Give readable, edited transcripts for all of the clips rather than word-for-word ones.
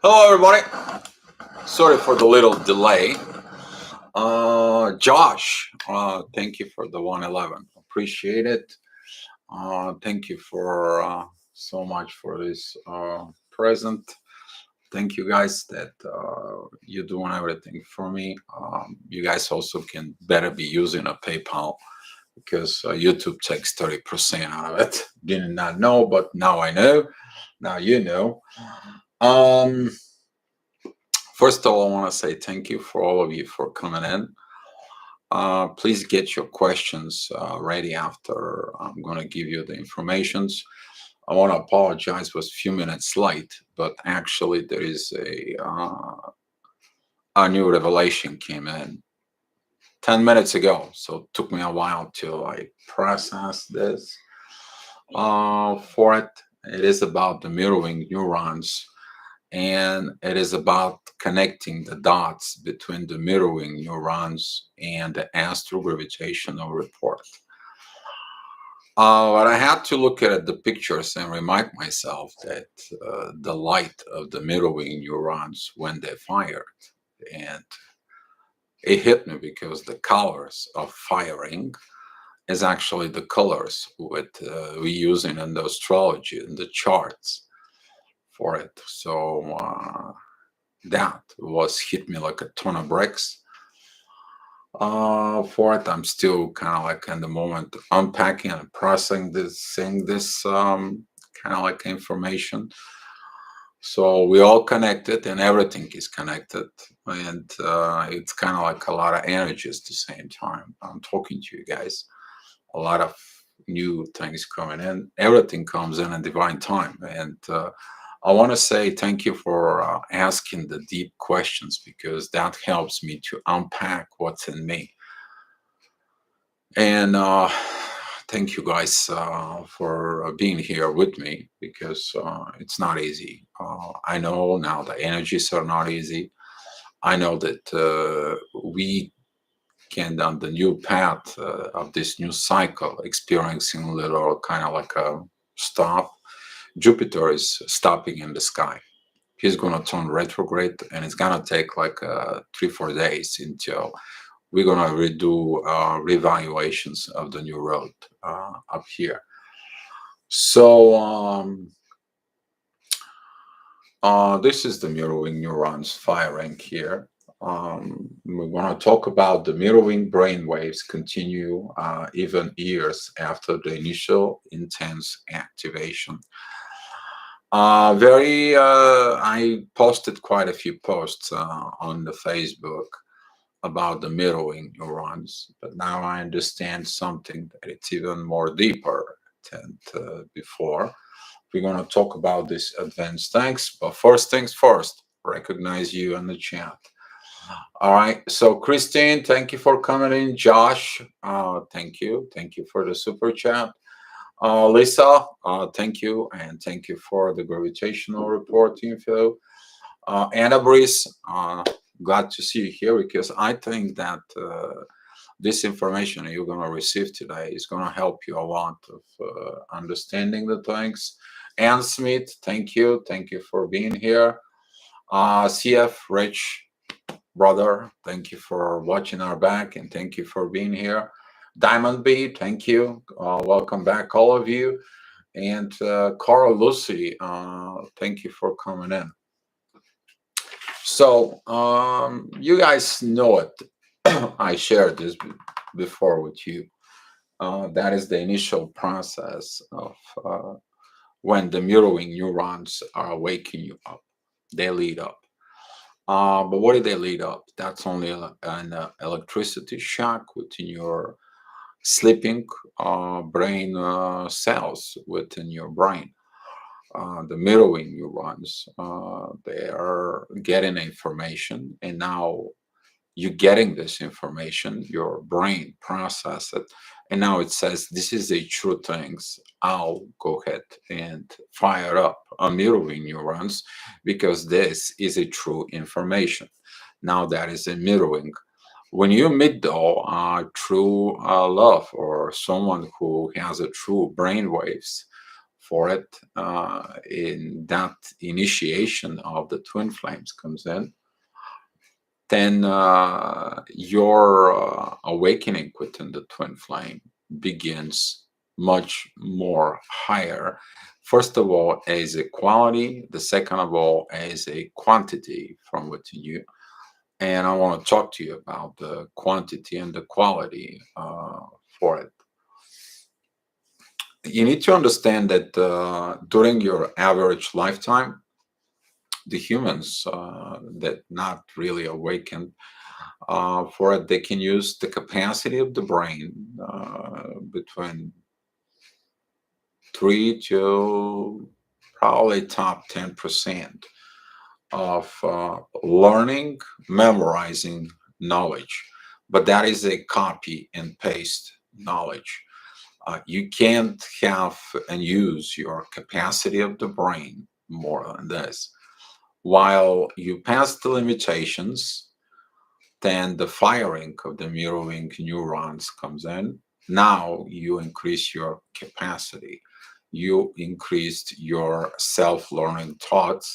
Hello, everybody. Sorry for the little delay. Josh, thank you for the 111. Appreciate it. Thank you for so much for this present. Thank you guys that you're doing everything for me. You guys also can better be using a PayPal because YouTube takes 30% out of it. Did not know, but now I know. Now you know. Um, First of all, I want to say thank you for all of you for coming in. Please get your questions ready after I'm going to give you the informations. I want to apologize, was a few minutes late, but actually there is a new revelation came in 10 minutes ago. So it took me a while till I process this. For it, it is about the mirroring neurons, and it is about connecting the dots between the mirroring neurons and the astrogravitational report. But I had to look at the pictures and remind myself that the light of the mirroring neurons when they fired, and it hit me because the colors of firing is actually the colors what we use in the astrology in the charts for it. So that was hit me like a ton of bricks. For it, I'm still kind of like in the moment unpacking and processing this kind of like information. So we all connected, and everything is connected, and it's kind of like a lot of energies at the same time. I'm talking to you guys, a lot of new things coming in. Everything comes in divine time, and I want to say thank you for asking the deep questions because that helps me to unpack what's in me. And thank you guys for being here with me because it's not easy. I know now the energies are not easy. I know that we can, on the new path of this new cycle, experiencing a little kind of like a stop. Jupiter is stopping in the sky. He's going to turn retrograde, and it's going to take like 3-4 days until we're going to redo revaluations of the new road up here. So this is the mirroring neurons firing here. We want to talk about the mirroring brain waves continue even years after the initial intense activation. I posted quite a few posts on the Facebook about the mirroring neurons, but now I understand something that it's even more deeper than before. We're going to talk about this advanced things, but first things first, recognize you in the chat. All right, so Christine, thank you for coming in. Josh, thank you for the super chat. Lisa, thank you, and thank you for the gravitational report info. Anna Breeze, glad to see you here because I think that this information you're going to receive today is going to help you a lot of understanding the things. Ann Smith, thank you for being here. CF Rich, brother, thank you for watching our back, and thank you for being here. Diamond B, thank you. Welcome back, all of you. And Carl Lucy, thank you for coming in. So you guys know it. I shared this before with you. That is the initial process of when the mirroring neurons are waking you up. They lead up. But what do they lead up? That's only an electricity shock within your sleeping brain cells within your brain. The mirroring neurons, they are getting information, and now you're getting this information, your brain process it, and now it says this is a true things. I'll go ahead and fire up a mirroring neurons because this is a true information. Now that is a mirroring. When you meet though true love or someone who has a true brain waves for it, in that initiation of the twin flames comes in, then your awakening within the twin flame begins much more higher. First of all, as a quality, the second of all, as a quantity from within you. And I want to talk to you about the quantity and the quality for it. You need to understand that during your average lifetime, the humans that not really awakened for it, they can use the capacity of the brain between 3 to probably top 10% of learning, memorizing knowledge. But that is a copy and paste knowledge. You can't have and use your capacity of the brain more than this. While you pass the limitations, then the firing of the mirroring neurons comes in. Now you increase your capacity. You increased your self-learning thoughts.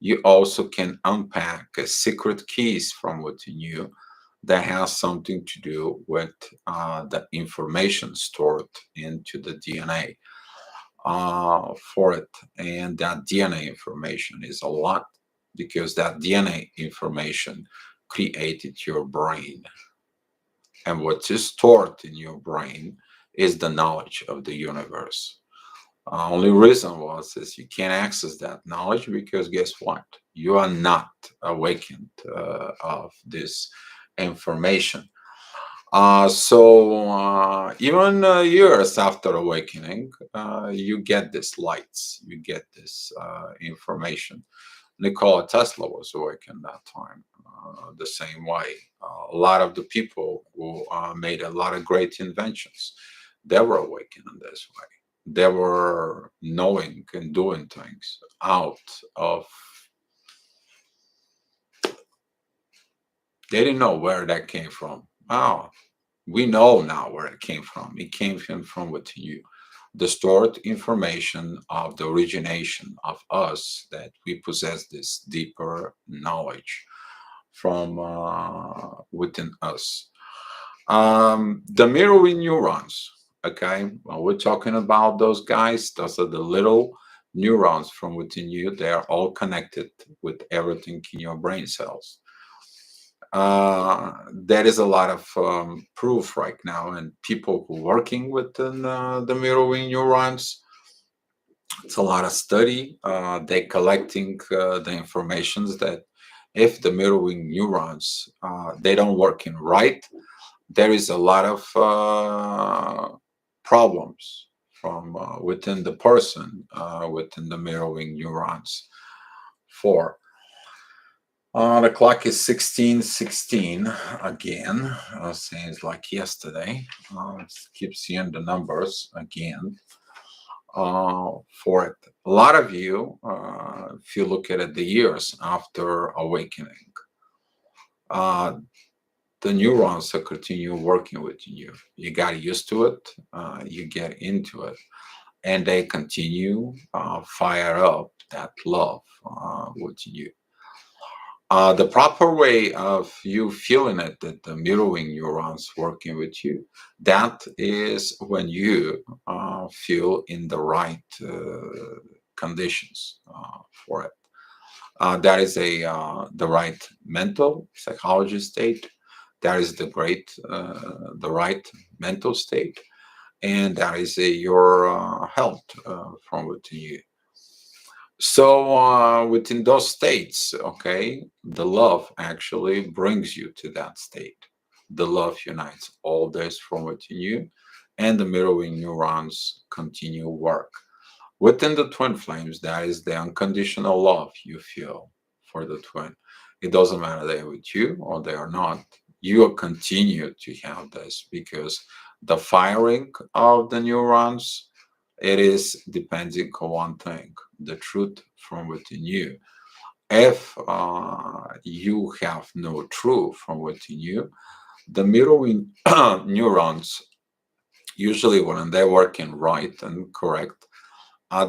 You also can unpack secret keys from within you that has something to do with the information stored into the DNA for it. And that DNA information is a lot because that DNA information created your brain. And what is stored in your brain is the knowledge of the universe. Only reason was is you can't access that knowledge because guess what? You are not awakened of this information. So even years after awakening, you get these lights, you get this information. Nikola Tesla was awakened that time the same way. A lot of the people who made a lot of great inventions, they were awakened in this way. They were knowing and doing things out of, they didn't know where that came from. Oh, we know now where it came from. It came from within you. The stored information of the origination of us, that we possess this deeper knowledge from within us. The mirroring neurons, okay? Well, we're talking about those guys. Those are the little neurons from within you. They are all connected with everything in your brain cells. There is a lot of proof right now, and people who are working within the mirroring neurons, it's a lot of study. They're collecting the informations that if the mirroring neurons they don't work in right, there is a lot of problems from within the person, within the mirroring neurons. For the clock is 16:16 again. Seems like yesterday. Keep seeing the numbers again for it. A lot of you, if you look at it, the years after awakening, uh, the neurons that continue working with you. You got used to it, you get into it, and they continue fire up that love with you. The proper way of you feeling it, that the mirroring neurons working with you, that is when you feel in the right conditions for it. That is the right mental psychology state. That is the right mental state, and that is your health from within you. So within those states, okay, the love actually brings you to that state. The love unites all this from within you, and the mirroring neurons continue work. Within the twin flames, that is the unconditional love you feel for the twin. It doesn't matter they're with you or they are not. You will continue to have this because the firing of the neurons, it is depending on one thing, the truth from within you. If you have no truth from within you, the mirroring neurons, usually when they're working right and correct,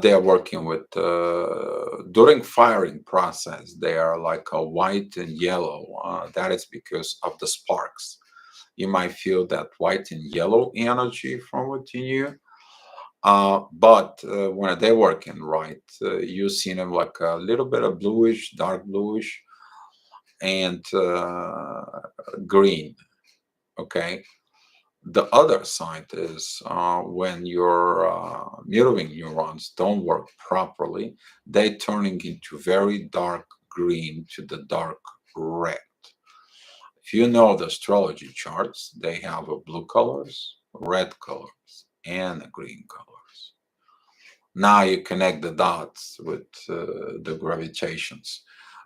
They are working with during firing process. They are like a white and yellow. That is because of the sparks. You might feel that white and yellow energy from within you. But when they're working right, you see them like a little bit of bluish, dark bluish, and green. Okay. The other side is when your mirroring neurons don't work properly, they turning into very dark green to the dark red. If you know the astrology charts, they have a blue colors, red colors, and a green colors. Now you connect the dots with the gravitations.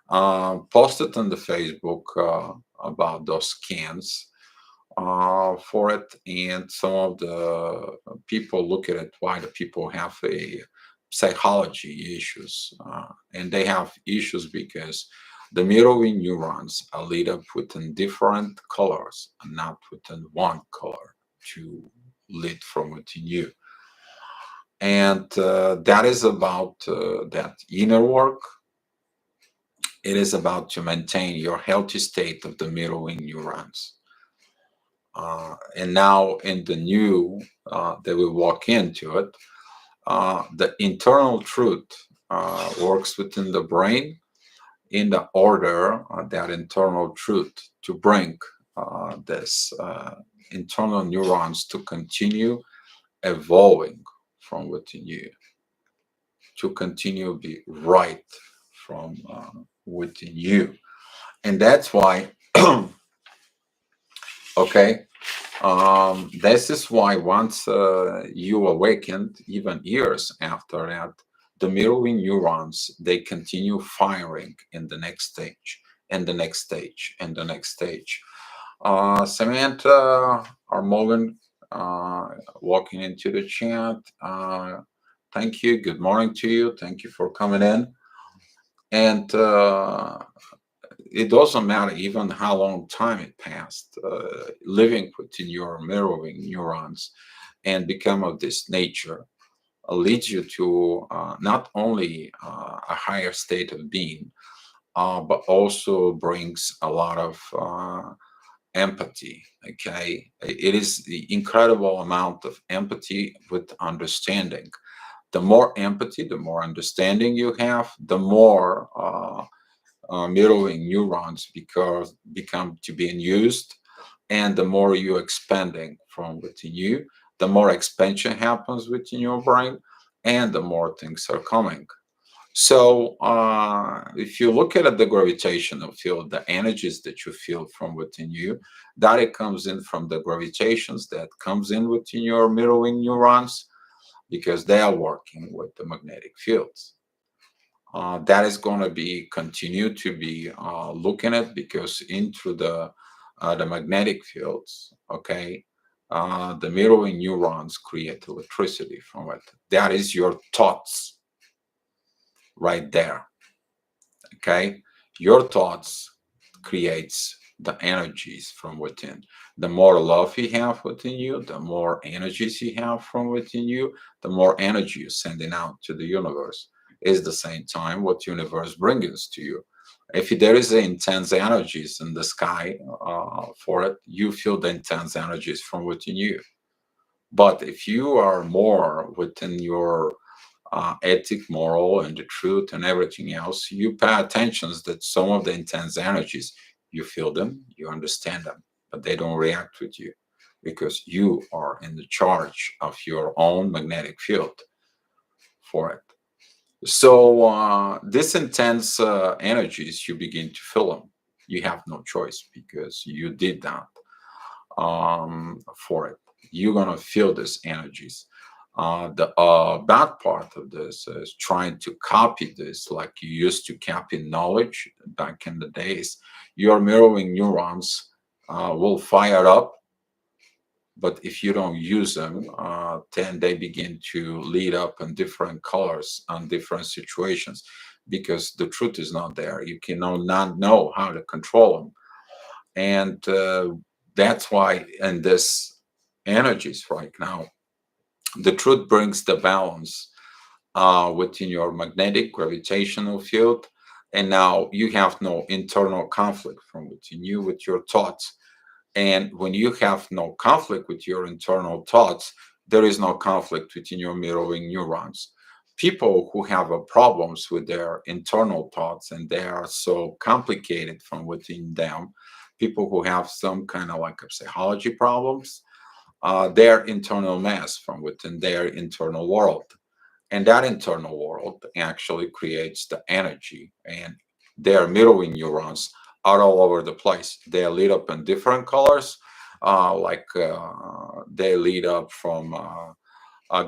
Posted on the Facebook about those scans for it, and some of the people look at it why the people have a psychology issues, and they have issues because the mirroring neurons are lit up within different colors and not within one color to lit from within you. And that is about that inner work. It is about to maintain your healthy state of the mirroring neurons. And now in the new that we walk into it, the internal truth works within the brain in the order that internal truth to bring this internal neurons to continue evolving from within you, to continue be right from within you. And that's why, okay, this is why once you awakened, even years after that, the mirroring neurons, they continue firing in the next stage, and the next stage, and the next stage. Samantha Armogan, walking into the chat. Thank you. Good morning to you. Thank you for coming in. And it doesn't matter even how long time it passed, living within your mirroring neurons and become of this nature leads you to not only a higher state of being, but also brings a lot of empathy. Okay, it is the incredible amount of empathy with understanding. The more empathy, the more understanding you have, the more mirroring neurons because become to being used, and the more you're expanding from within you, the more expansion happens within your brain, and the more things are coming. So if you look at the gravitational field, the energies that you feel from within you, that it comes in from the gravitations that comes in within your mirroring neurons because they are working with the magnetic fields. That is going to be continue to be looking at because into the magnetic fields, okay, the mirroring neurons create electricity from it. That is your thoughts right there. Okay, your thoughts creates the energies from within. The more love you have within you, the more energies you have from within you, the more energy you're sending out to the universe. Is the same time what universe brings to you. If there is intense energies in the sky for it, you feel the intense energies from within you. But if you are more within your ethic, moral, and the truth, and everything else, you pay attention that some of the intense energies, you feel them, you understand them, but they don't react with you because you are in the charge of your own magnetic field for it. So this intense energies, you begin to feel them. You have no choice because you did that for it. You're gonna feel these energies. The bad part of this is trying to copy this like you used to copy knowledge back in the days. Your mirroring neurons will fire up, but if you don't use them, then they begin to lead up in different colors on different situations because the truth is not there. You cannot not know how to control them. And that's why in this energies right now, the truth brings the balance within your magnetic gravitational field, and now you have no internal conflict from within you with your thoughts. And when you have no conflict with your internal thoughts, there is no conflict within your mirroring neurons. People who have problems with their internal thoughts and they are so complicated from within them, people who have some kind of like psychology problems, their internal mass from within their internal world. And that internal world actually creates the energy, and their mirroring neurons are all over the place. They are lit up in different colors, they lit up from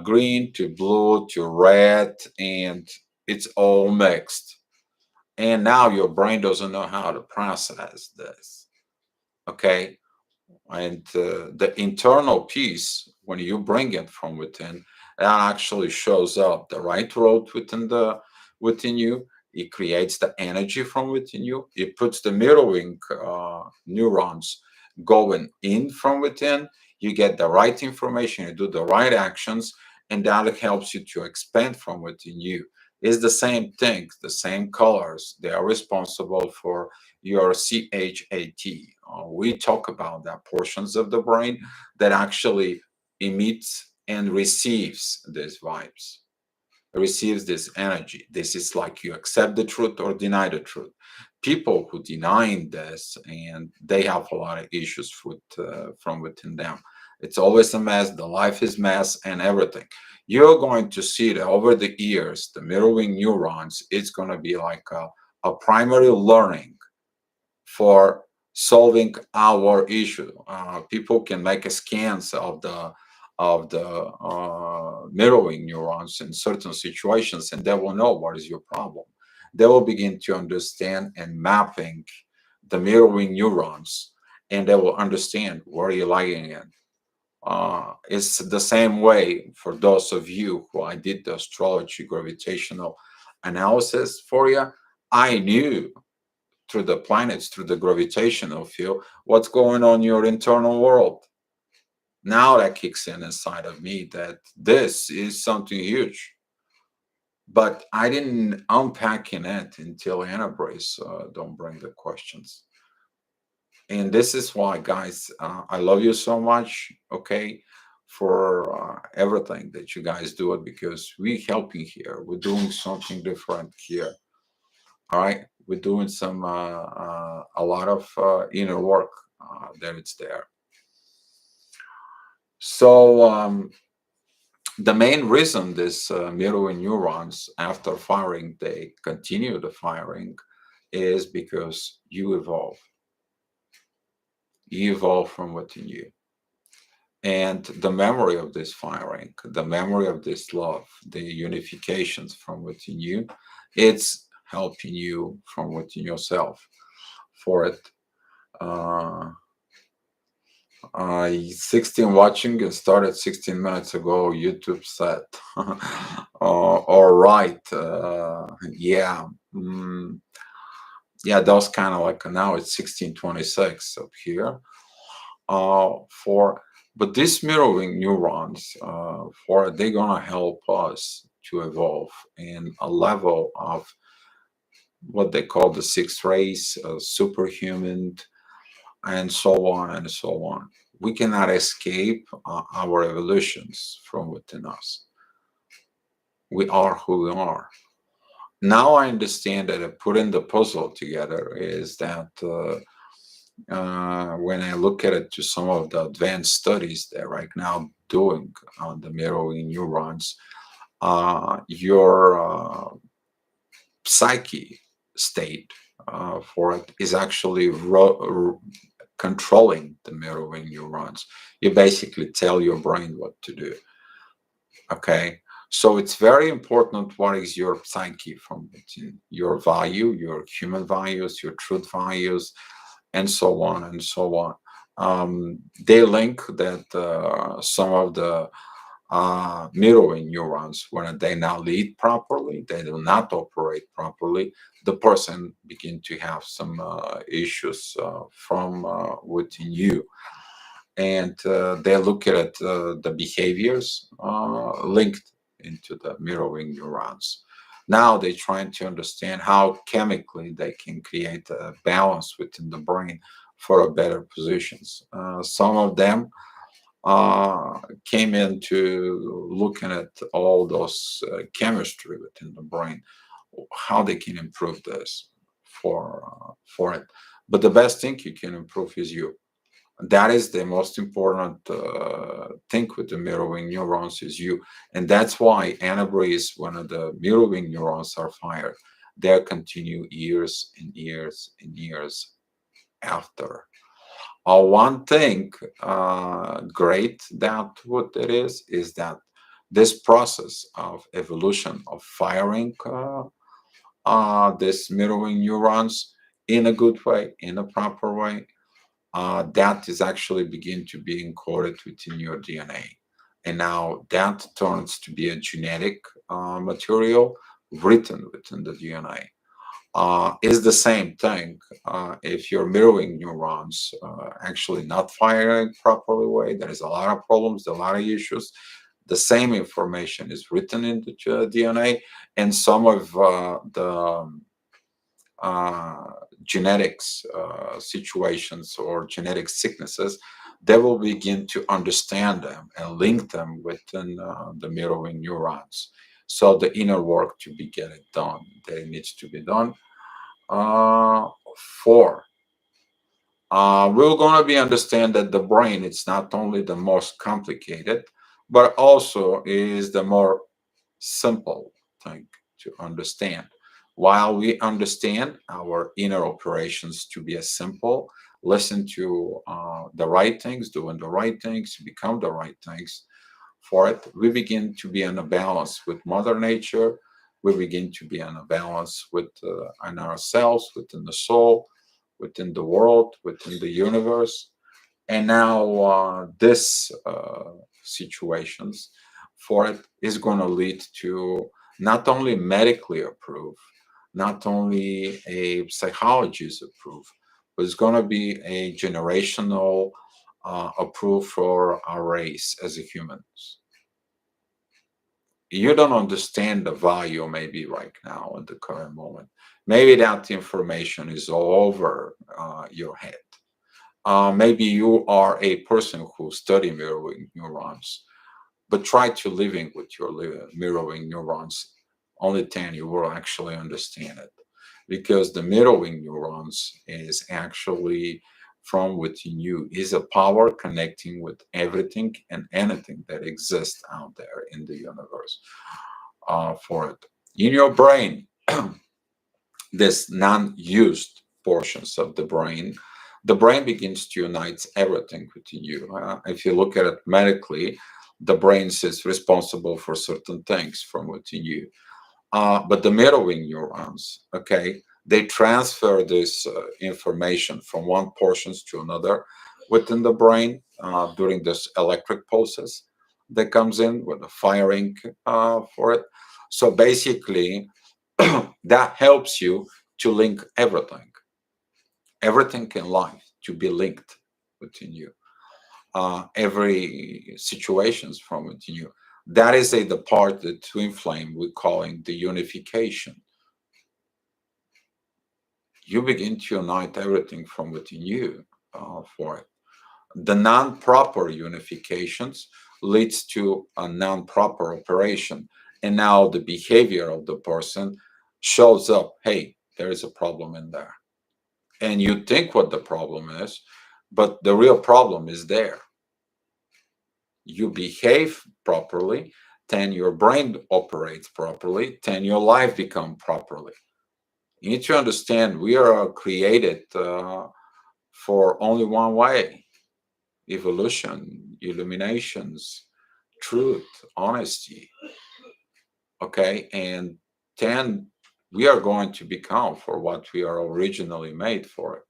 green to blue to red, and it's all mixed. And now your brain doesn't know how to process this. Okay, and the internal piece, when you bring it from within, that actually shows up the right road within you. It creates the energy from within you. It puts the mirroring neurons going in from within. You get the right information, you do the right actions, and that helps you to expand from within you. It's the same thing, the same colors. They are responsible for your CHAT. We talk about that portions of the brain that actually emits and receives these vibes, receives this energy. This is like you accept the truth or deny the truth. People who deny this, and they have a lot of issues from within them. It's always a mess. The life is mess and everything. You're going to see that over the years, the mirroring neurons, it's going to be like a primary learning for solving our issue. People can make scans of the mirroring neurons in certain situations, and they will know what is your problem. They will begin to understand and mapping the mirroring neurons, and they will understand where you're lying in. It's the same way for those of you who I did the astrology gravitational analysis for you. I knew through the planets, through the gravitational field, what's going on in your internal world. Now that kicks in inside of me that this is something huge. But I didn't unpack in it until Anna Brace don't bring the questions. And this is why, guys, I love you so much, okay, for everything that you guys do it, because we helping here. We're doing something different here. All right, we're doing some a lot of inner work that it's there. So the main reason this mirroring neurons, after firing, they continue the firing, is because you evolve. You evolve from within you. And the memory of this firing, the memory of this love, the unifications from within you, it's helping you from within yourself for it. Uh, I 16 watching and started 16 minutes ago. YouTube said, all right, yeah, yeah, that was kind of like now it's 16:26 up here. For but these mirroring neurons, for they're gonna help us to evolve in a level of what they call the sixth race, superhuman, and so on and so on. We cannot escape our evolutions from within us. We are who we are. Now I understand that putting the puzzle together is that when I look at it to some of the advanced studies they're right now doing on the mirroring neurons, your psyche state for it is actually controlling the mirroring neurons. You basically tell your brain what to do. Okay. So it's very important what is your psyche from within, your value, your human values, your truth values, and so on and so on. They link that some of the mirroring neurons, when they not lead properly, they do not operate properly, the person begin to have some issues from within you. And they look at the behaviors linked into the mirroring neurons. Now they're trying to understand how chemically they can create a balance within the brain for a better positions. Some of them came into looking at all those chemistry within the brain, how they can improve this for it. But the best thing you can improve is you. That is the most important thing with the mirroring neurons is you, and that's why anabries, when the mirroring neurons are fired, they continue years and years and years after. One thing great that what it is that this process of evolution of firing this mirroring neurons in a good way, in a proper way, that is actually begin to be encoded within your DNA. And now that turns to be a genetic material written within the DNA. Is the same thing if your mirroring neurons actually not firing properly way. There is a lot of problems, a lot of issues. The same information is written in the DNA, and some of the genetics situations or genetic sicknesses, they will begin to understand them and link them within the mirroring neurons. So the inner work to be get it done, that needs to be done. uh, Four, we're going to be understand that the brain it's not only the most complicated, but also is the more simple thing to understand. While we understand our inner operations to be as simple, listen to the right things, doing the right things, become the right things for it, we begin to be in a balance with Mother Nature. We begin to be in a balance with in ourselves, within the soul, within the world, within the universe. And now this situations for it is going to lead to not only medically approved, not only a psychology is approved, but it's going to be a generational approved for our race as a humans. You don't understand the value maybe right now in the current moment. Maybe that information is all over your head. Maybe you are a person who study mirroring neurons, but try to living with your mirroring neurons. Only then you will actually understand it, because the mirroring neurons is actually from within you, is a power connecting with everything and anything that exists out there in the universe. For it in your brain, this non-used portions of the brain begins to unite everything within you. If you look at it medically, the brain is responsible for certain things from within you. But the mirroring neurons, okay, they transfer this information from one portions to another within the brain during this electric pulses that comes in with the firing for it. So basically, that helps you to link everything in life to be linked within you. Every situations from within you. That is the part, the twin flame we're calling the unification. You begin to unite everything from within you for it. The non-proper unifications leads to a non-proper operation, and now the behavior of the person shows up. Hey, there is a problem in there, and you think what the problem is, but the real problem is there. You behave properly, then your brain operates properly, then your life becomes properly. You need to understand we are created for only one way: evolution, illuminations, truth, honesty. Okay, and then we are going to become for what we are originally made for.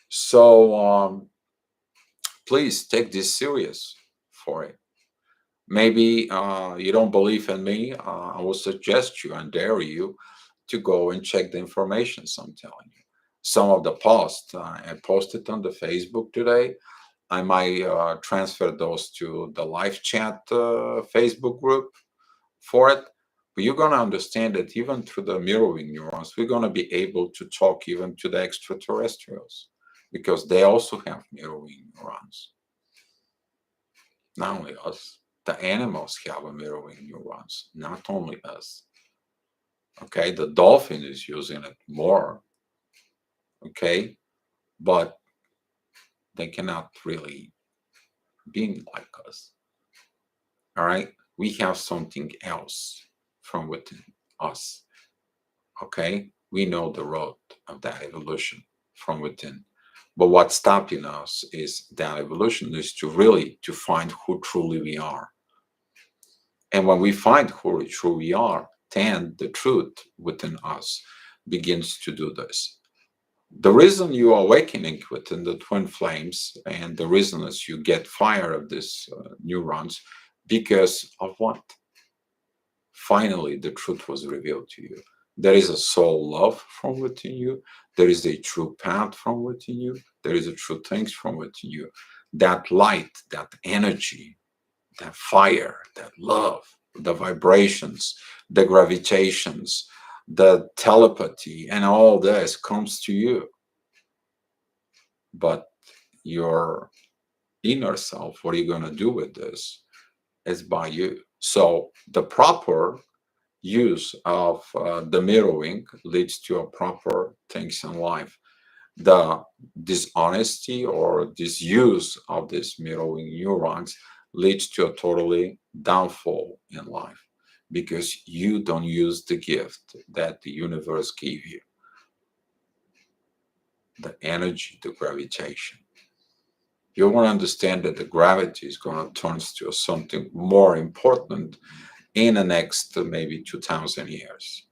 So please take this serious for it. Maybe you don't believe in me. I will suggest you and dare you to go and check the information I'm telling you. Some of the posts I posted on the Facebook today, I might transfer those to the live chat Facebook group for it. But you're going to understand that even through the mirroring neurons, we're going to be able to talk even to the extraterrestrials because they also have mirroring neurons. Not only us, the animals have a mirroring neurons, not only us. Okay, the dolphin is using it more. Okay, but they cannot really be like us. All right, we have something else from within us. Okay, we know the road of that evolution from within. But what's stopping us is that evolution is to really to find who truly we are. And when we find who we truly are, then the truth within us begins to do this. The reason you are awakening within the twin flames, and the reason is you get fire of these neurons, because of what? Finally, the truth was revealed to you. There is a soul love from within you. There is a true path from within you. There is a true things from within you. That light, that energy, that fire, that love, the vibrations, the gravitations, the telepathy, and all this comes to you. But your inner self, what are you going to do with this? Is by you. So the proper use of the mirroring leads to a proper things in life. The dishonesty or disuse of these mirroring neurons leads to a totally downfall in life because you don't use the gift that the universe gave you, the energy, the gravitation. You want to understand that the gravity is going to turn to something more important in the next maybe 2000 years.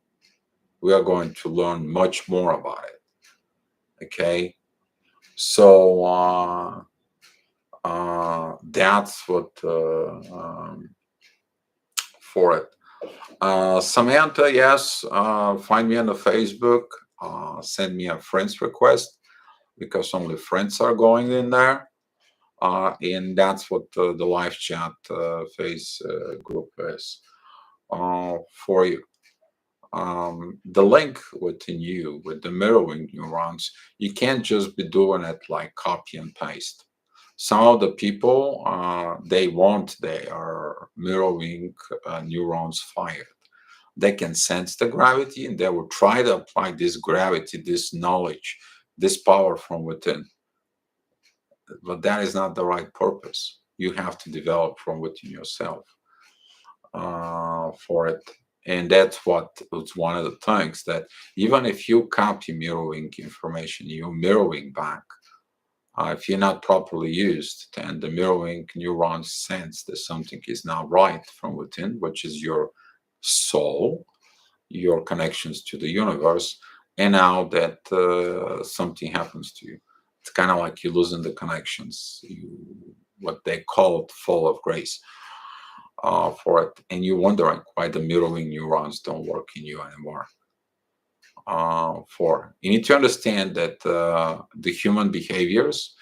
We are going to learn much more about it. Okay, so that's what for it. Samantha, yes, find me on the Facebook. Send me a friend's request because only friends are going in there. And that's what the live chat face group is for you. The link within you with the mirroring neurons, you can't just be doing it like copy and paste. Some of the people, they are mirroring neurons fired. They can sense the gravity and they will try to apply this gravity, this knowledge, this power from within. But that is not the right purpose. You have to develop from within yourself for it. And that's what it's one of the things that even if you copy mirroring information, you're mirroring back. If you're not properly used, then the mirroring neurons sense that something is not right from within, which is your soul, your connections to the universe, and now that something happens to you. It's kind of like you're losing the connections, what they call fall of grace for it, and you're wondering why the mirroring neurons don't work in you anymore. You need to understand that the human behaviors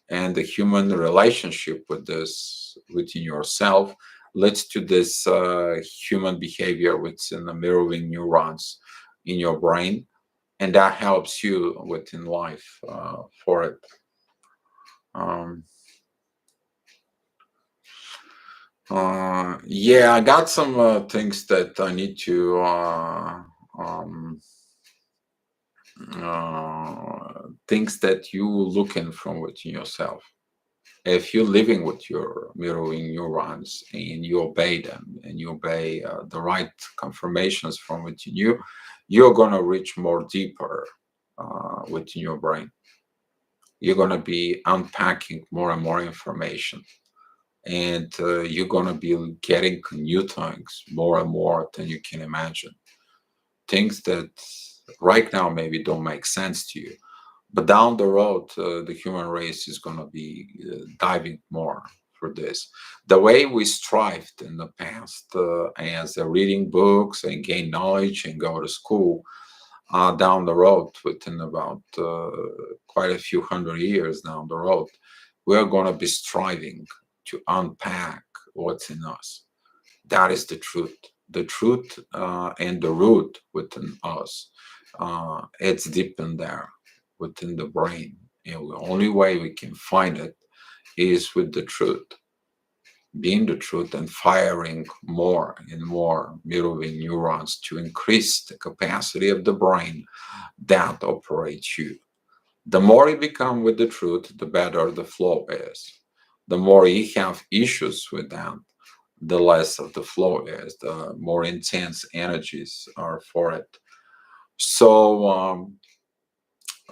and the human relationship with this within yourself leads to this human behavior within the mirroring neurons in your brain, and that helps you within life for it. Yeah, I got some things that I need to things that you looking from within yourself. If you're living with your mirroring neurons and you obey them and you obey the right confirmations from within you, you're going to reach more deeper within your brain. You're going to be unpacking more and more information, and you're going to be getting new things more and more than you can imagine. Things that right now maybe don't make sense to you, but down the road, the human race is going to be diving more for this. The way we strived in the past as reading books and gain knowledge and go to school, down the road, within about quite a few hundred years down the road, we're going to be striving to unpack what's in us. That is the truth. The truth and the root within us. It's deep in there, within the brain. And the only way we can find it is with the truth, being the truth and firing more and more mirroring neurons to increase the capacity of the brain that operates you. The more you become with the truth, the better the flow is. The more you have issues with that, the less of the flow is, the more intense energies are for it. So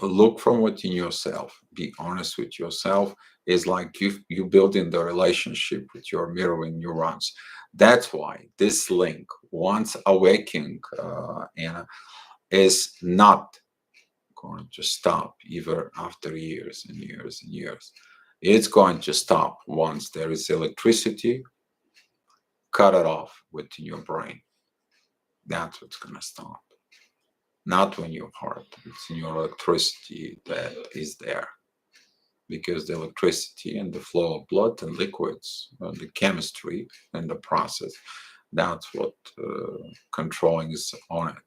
look from within yourself. Be honest with yourself. It's like you building the relationship with your mirroring neurons. That's why this link, once awakening, Anna, is not going to stop even after years and years and years. It's going to stop once there is electricity. Cut it off within your brain. That's what's going to stop. Not when your heart, it's in your electricity that is there. Because the electricity and the flow of blood and liquids, the chemistry and the process, that's what controlling is on it.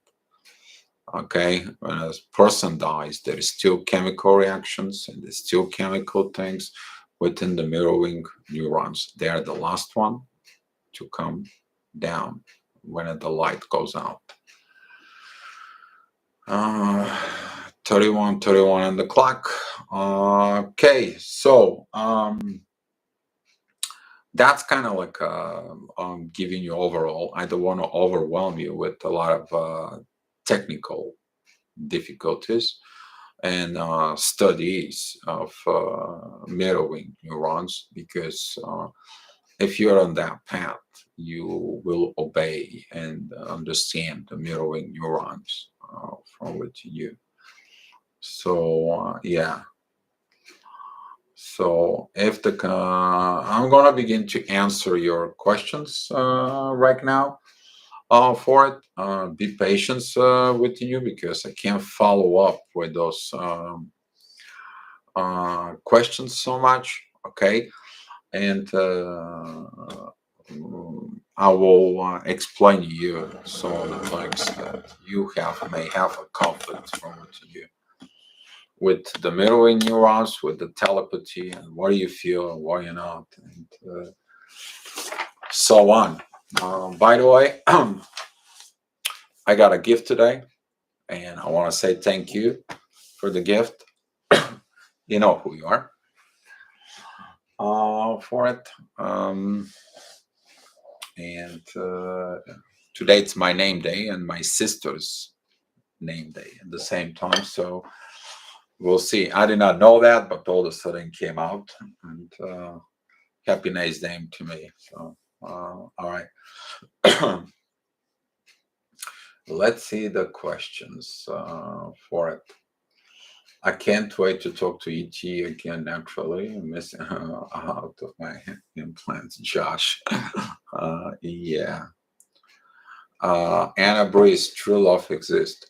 Okay, when a person dies, there is still chemical reactions and there's still chemical things within the mirroring neurons. They are the last one to come down when the light goes out. 31 on the clock. Okay, so that's kind of like giving you overall. I don't want to overwhelm you with a lot of technical difficulties and studies of mirroring neurons, because if you're on that path, you will obey and understand the mirroring neurons from within you. So yeah. So if I'm gonna begin to answer your questions right now. For it, be patient with you, because I can't follow up with those questions so much. Okay, and I will explain to you some of the things that you may have a conflict from within you, with the mirroring neurons, with the telepathy, and what do you feel and what you're not, and so on. By the way, I got a gift today, and I want to say thank you for the gift. You know who you are for it. And today it's my name day and my sister's name day at the same time. So we'll see. I did not know that, but all of a sudden it came out. And happy nice name to me. So, all right. Let's see the questions for it. I can't wait to talk to ET again, naturally. I'm missing out of my implants, Josh. Yeah. Anna Bruce, true love exists.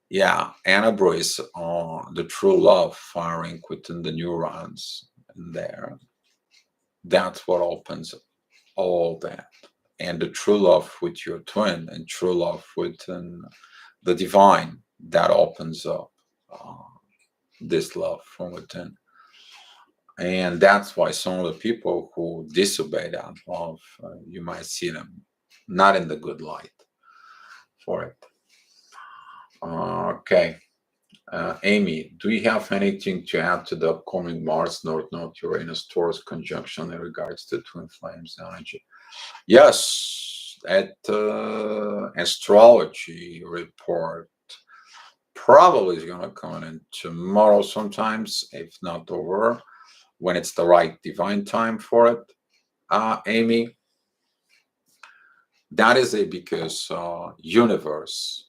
Yeah, Anna Bruce, the true love firing within the neurons in there. That's what opens all that. And the true love with your twin and true love within the divine, that opens up this love from within. And that's why some of the people who disobey that love, you might see them not in the good light for it. Okay. Amy, do you have anything to add to the upcoming Mars North Node Uranus Taurus conjunction in regards to twin flames energy? Yes, at Astrology report probably is going to come in tomorrow sometimes, if not over, when it's the right divine time for it. Amy, that is because universe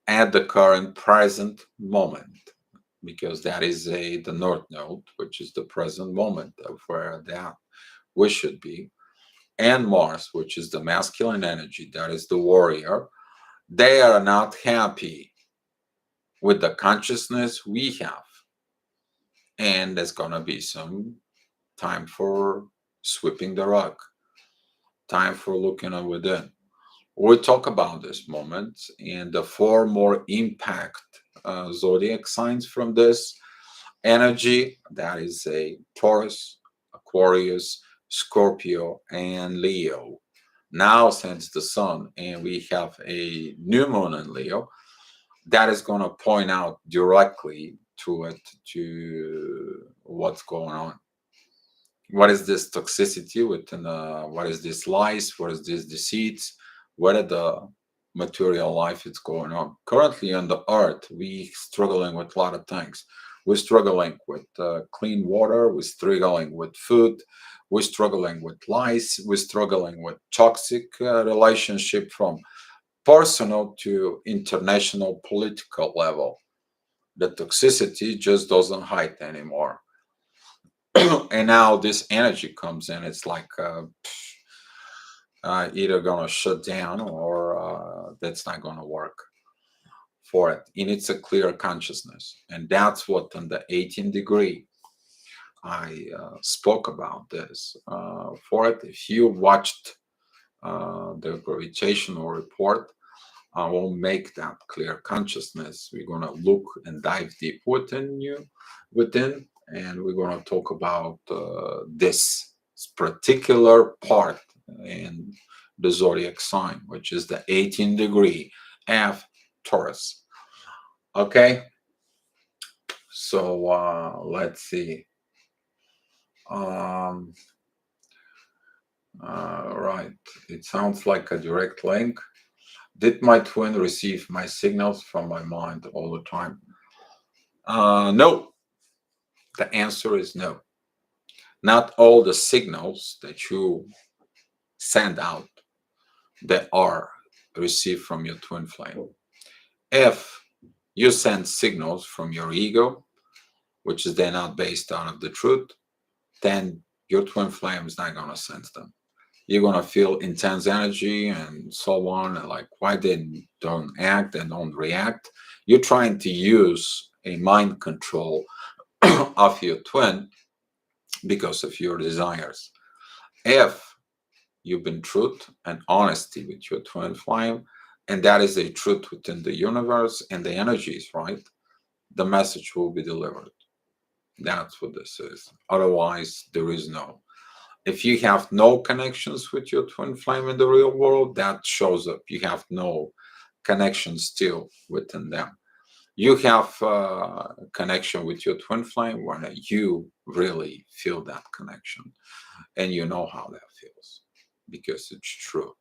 at the current present moment, because that is the North Node, which is the present moment of where that we should be, and Mars, which is the masculine energy, that is the warrior. They are not happy with the consciousness we have. and there's gonna be some time for sweeping the rug, time for looking within. We'll talk about this moment and the four more impact zodiac signs from this energy. That is a Taurus, Aquarius, Scorpio, and Leo. Now, since the sun and we have a new moon in Leo, that is going to point out directly to it, to what's going on. What is this toxicity within what is this lies, what is this deceit, what are the material life is going on currently on the earth. We struggling with a lot of things. We're struggling with clean water, we're struggling with food, we're struggling with lies, we're struggling with toxic relationship from personal to international political level. The toxicity just doesn't hide anymore. And now this energy comes in, it's like either gonna shut down or that's not gonna work for it. It needs a clear consciousness, and that's what on the 18th degree I spoke about this for it. If you watched the gravitational report, I will make that clear consciousness. We're gonna look and dive deep within, and we're gonna talk about this particular part in the zodiac sign, which is the 18th degree F Taurus. Okay, so let's see. Um, right, it sounds like a direct link. Did my twin receive my signals from my mind all the time? No. The answer is no. Not all the signals that you send out that are received from your twin flame. If you send signals from your ego, which is then not based out of the truth, then your twin flame is not going to sense them. You're going to feel intense energy and so on, and like, why they don't act and don't react? You're trying to use a mind control of your twin because of your desires. If you've been truth and honesty with your twin flame, and that is a truth within the universe and the energy is right, the message will be delivered. That's what this is. Otherwise, there is no. If you have no connections with your twin flame in the real world, that shows up. You have no connection still within them. You have a connection with your twin flame when you really feel that connection and you know how that feels because it's true.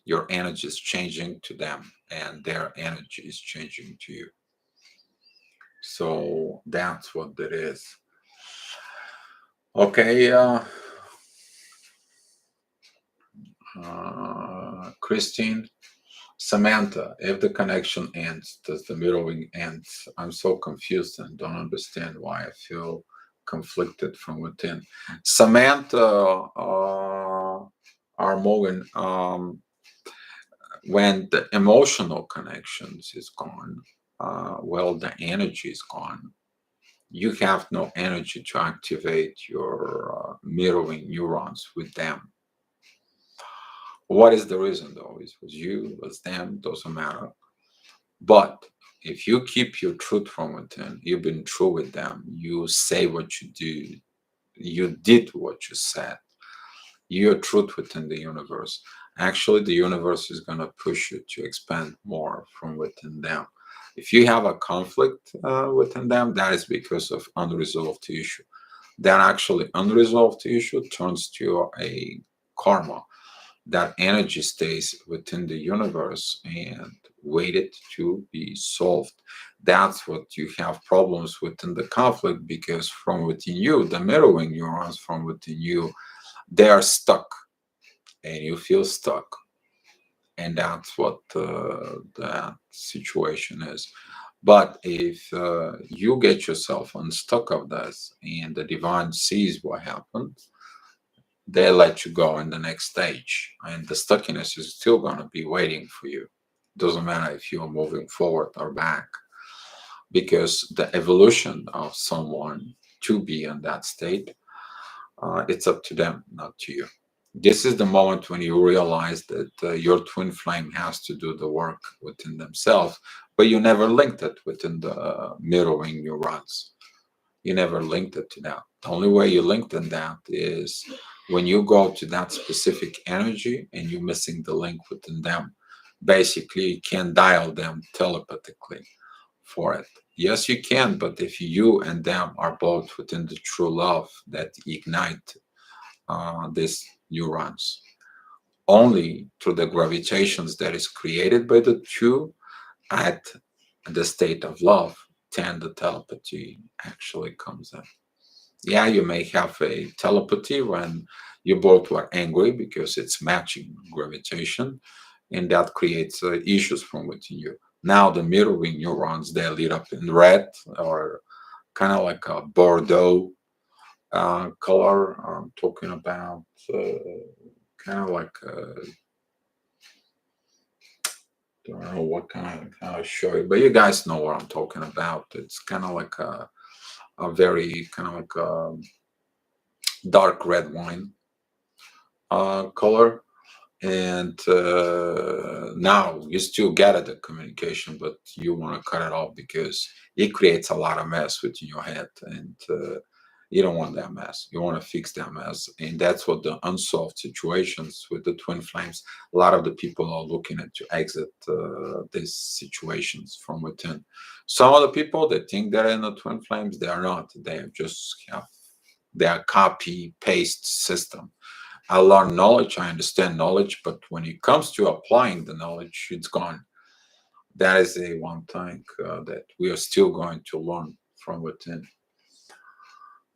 Your energy is changing to them and their energy is changing to you. So that's what it is. Okay, Christine, Samantha, if the connection ends, does the mirroring end? I'm so confused and don't understand why I feel conflicted from within. Samantha, Armogan, when the emotional connections is gone, well, the energy is gone. You have no energy to activate your mirroring neurons with them. What is the reason though? It was you, it was them, doesn't matter. But if you keep your truth from within, you've been true with them, you say what you do, you did what you said, your truth within the universe. Actually, the universe is going to push you to expand more from within them. If you have a conflict within them, that is because of unresolved issue. That actually unresolved issue turns to a karma. That energy stays within the universe and waited to be solved. That's what you have problems within the conflict because from within you, the mirroring neurons from within you, they are stuck and you feel stuck. And that's what that situation is. But if you get yourself unstuck of this and the divine sees what happened, they let you go in the next stage. And the stuckiness is still going to be waiting for you. Doesn't matter if you're moving forward or back, because the evolution of someone to be in that state. It's up to them, not to you. This is the moment when you realize that your twin flame has to do the work within themselves, but you never linked it within the mirroring neurons. You never linked it to that. The only way you linked in that is when you go to that specific energy and you're missing the link within them. Basically, you can dial them telepathically for it. Yes, you can, but if you and them are both within the true love that ignite these neurons, only through the gravitations that is created by the two at the state of love, then the telepathy actually comes in. Yeah, you may have a telepathy when you both were angry because it's matching gravitation, and that creates issues from within you. Now the mirroring neurons, they lit up in red or kind of like a Bordeaux color. I'm talking about kind of like don't know what kind of show you, but you guys know what I'm talking about. It's kind of like a very kind of like a dark red wine color. And now you still get at the communication, but you want to cut it off because it creates a lot of mess within your head, and you don't want that mess. You want to fix that mess, and that's what the unsolved situations with the twin flames. A lot of the people are looking at to exit these situations from within. Some of the people that think they're in the twin flames, they are not. They just have their copy paste system. I learn knowledge, I understand knowledge, but when it comes to applying the knowledge, it's gone. That is a one thing that we are still going to learn from within.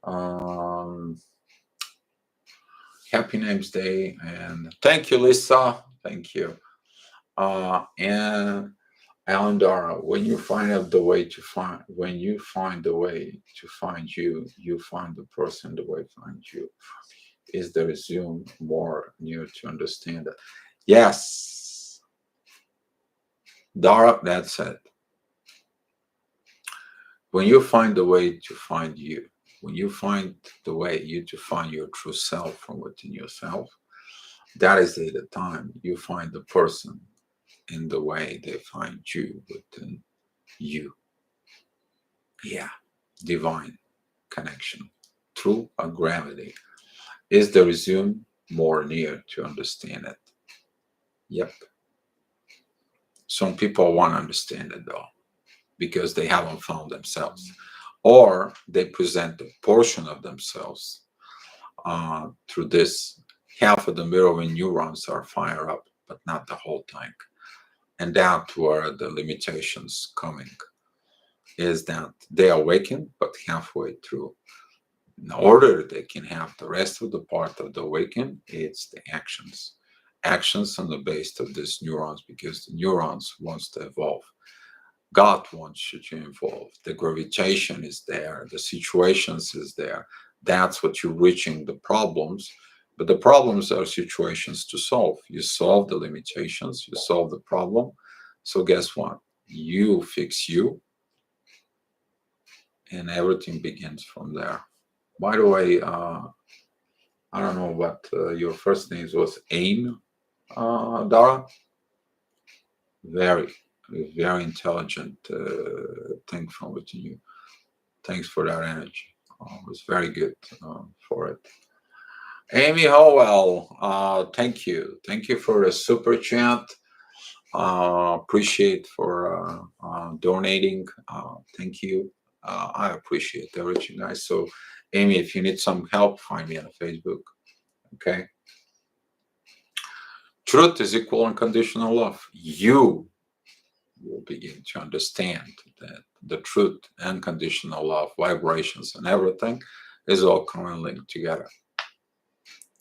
Um, Happy Names Day, and thank you, Lisa. Thank you. And Alandara, when you find out the way to find, when you find the way to find you, you find the person the way to find you. Is there Zoom more new to understand that? Yes, Dara, that's it. When you find the way to find you, when you find the way you to find your true self from within yourself, that is the time you find the person in the way they find you within you. Yeah, divine connection through a gravity. Is the resume more near to understand it? Yep. Some people want to understand it though, because they haven't found themselves, or they present a portion of themselves through this. Half of the mirroring neurons are fired up, but not the whole tank. And that's where the limitations coming is that they awaken, but halfway through. In order they can have the rest of the part of the awaken, it's the actions. Actions on the base of these neurons, because the neurons wants to evolve. God wants you to evolve. The gravitation is there. The situations is there. That's what you're reaching the problems. But the problems are situations to solve. You solve the limitations. You solve the problem. So guess what? You fix you, and everything begins from there. By the way, I don't know what your first name was. AIM, Dara. Very, very intelligent thing from within you. Thanks for that energy. It was very good for it. Amy Howell, thank you. Thank you for the super chat. Appreciate for donating. Thank you. I appreciate everything, guys. So, Amy, if you need some help, find me on Facebook. Okay. Truth is equal unconditional love. You will begin to understand that the truth, unconditional love, vibrations, and everything is all coming linked together.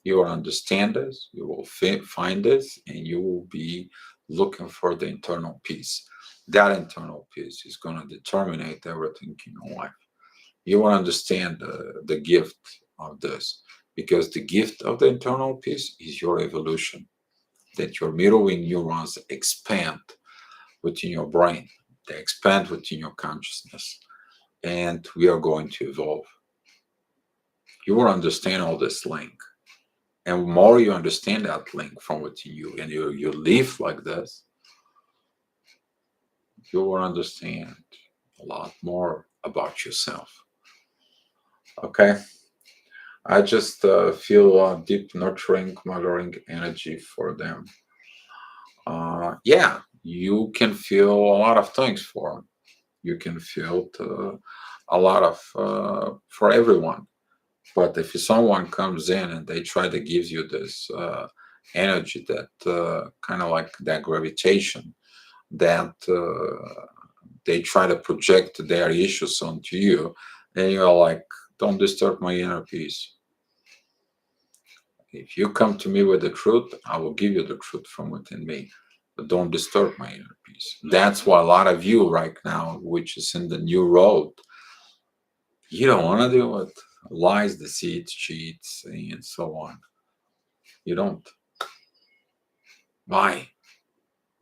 You will understand this, you will find this, and you will be looking for the internal peace. That internal peace is going to determine everything in your life. You will understand the gift of this, because the gift of the internal peace is your evolution, that your mirroring neurons expand within your brain, they expand within your consciousness, and we are going to evolve. you will understand all this link. And more you understand that link from within you, and you live like this, you will understand a lot more about yourself. Okay? I just feel deep nurturing, mothering energy for them. Yeah, you can feel a lot of things for them. You can feel a lot of for everyone. But if someone comes in and they try to give you this energy, that kind of like that gravitation, that they try to project their issues onto you, and you're like, don't disturb my inner peace. If you come to me with the truth, I will give you the truth from within me. But don't disturb my inner peace. That's why a lot of you right now, which is in the new road, you don't want to deal with lies, deceit, cheats, and so on. You don't. Why?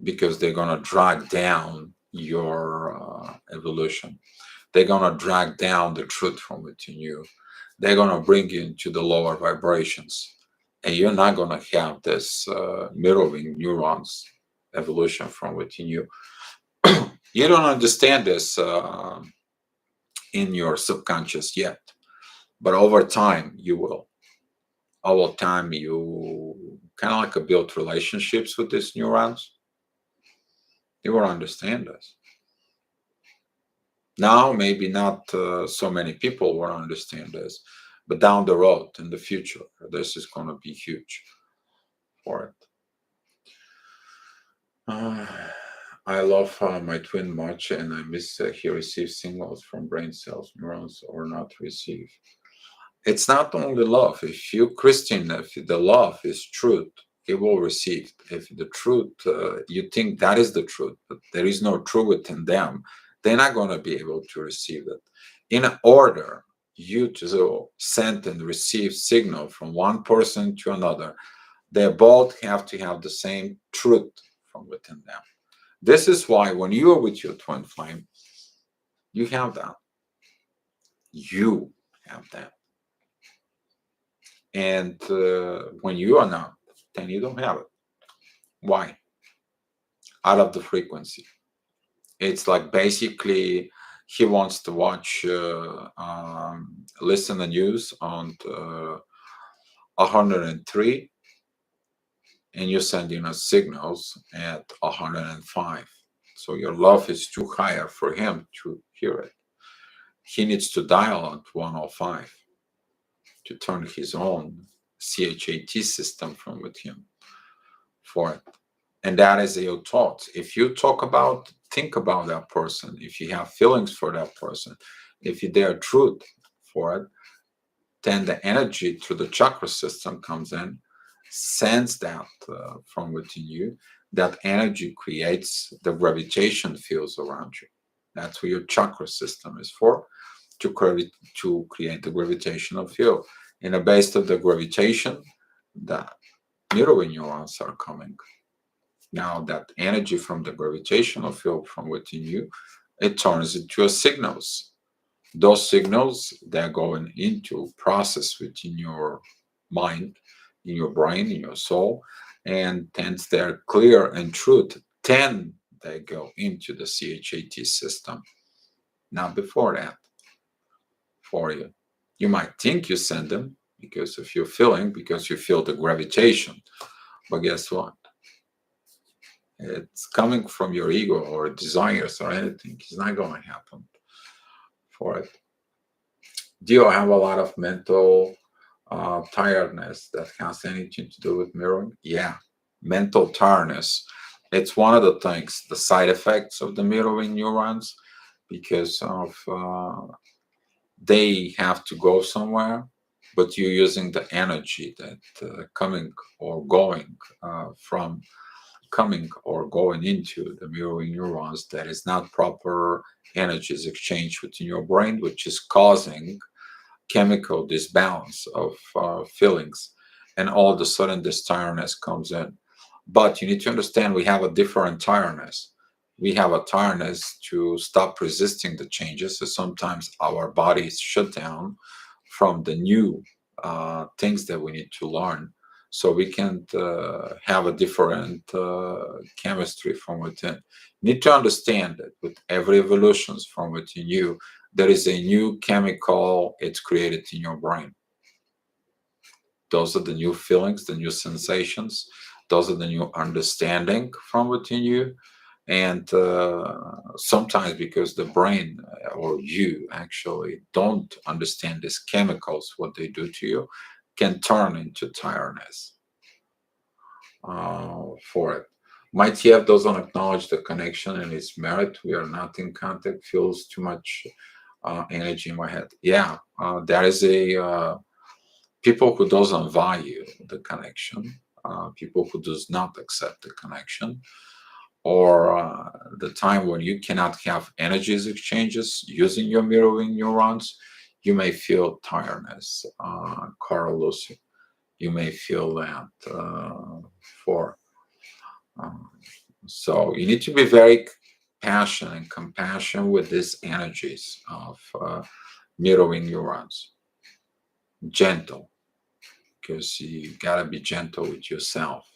Because they're going to drag down your evolution. They're going to drag down the truth from within you. They're going to bring you into the lower vibrations. And you're not going to have this mirroring neurons evolution from within you. You don't understand this in your subconscious yet. But over time, you will. Over time, you kind of like build relationships with these neurons. You will understand this. Now, maybe not so many people will understand this, but down the road in the future, this is going to be huge for it. I love my twin much, and I miss he receives signals from brain cells, neurons, or not receive. It's not only love. If you Christian, if the love is truth, it will receive. If the truth, you think that is the truth, but there is no truth in them, they're not going to be able to receive it. In order you to send and receive signal from one person to another, they both have to have the same truth from within them. This is why when you are with your twin flame, you have that. You have that. And when you are not, then you don't have it. Why? Out of the frequency. It's like basically he wants to watch, listen the news on 103, and you're sending us signals at 105. So your love is too higher for him to hear it. He needs to dial at 105 to turn his own CHAT system from with him for it. And that is your thoughts. If you think about that person, if you have feelings for that person, if you dare truth for it, then the energy through the chakra system comes in, sends that from within you. That energy creates the gravitation fields around you. That's what your chakra system is for, to create the gravitational field. In the base of the gravitation, the mirroring neurons are coming. Now that energy from the gravitational field from within you, it turns into signals. Those signals, they're going into process within your mind, in your brain, in your soul, and once they're clear and truth, then they go into the CHAT system. Not before that, for you. You might think you send them because of your feeling, because you feel the gravitation. But guess what? It's coming from your ego or desires or anything. It's not going to happen for it. Do you have a lot of mental tiredness that has anything to do with mirroring? Yeah, mental tiredness. It's one of the things, the side effects of the mirroring neurons, because of they have to go somewhere, but you're using the energy that coming or going from coming or going into the mirroring neurons, that is not proper energies exchange within your brain, which is causing chemical disbalance of feelings, and all of a sudden this tiredness comes in. But you need to understand we have a different tiredness. We have a tiredness to stop resisting the changes, so sometimes our bodies shut down from the new things that we need to learn, so we can have a different chemistry from within. You need to understand that with every evolutions from within you, there is a new chemical it's created in your brain. Those are the new feelings, the new sensations. Those are the new understanding from within you. And sometimes because the brain or you actually don't understand these chemicals, what they do to you, can turn into tiredness for it. My TF doesn't acknowledge the connection and its merit. We are not in contact, feels too much energy in my head. Yeah, there is a people who doesn't value the connection, people who does not accept the connection, or the time when you cannot have energies exchanges using your mirroring neurons, you may feel tiredness, Carl Lucy. You may feel that for. So you need to be very passionate and compassionate with these energies of mirroring neurons. Gentle, because you gotta be gentle with yourself.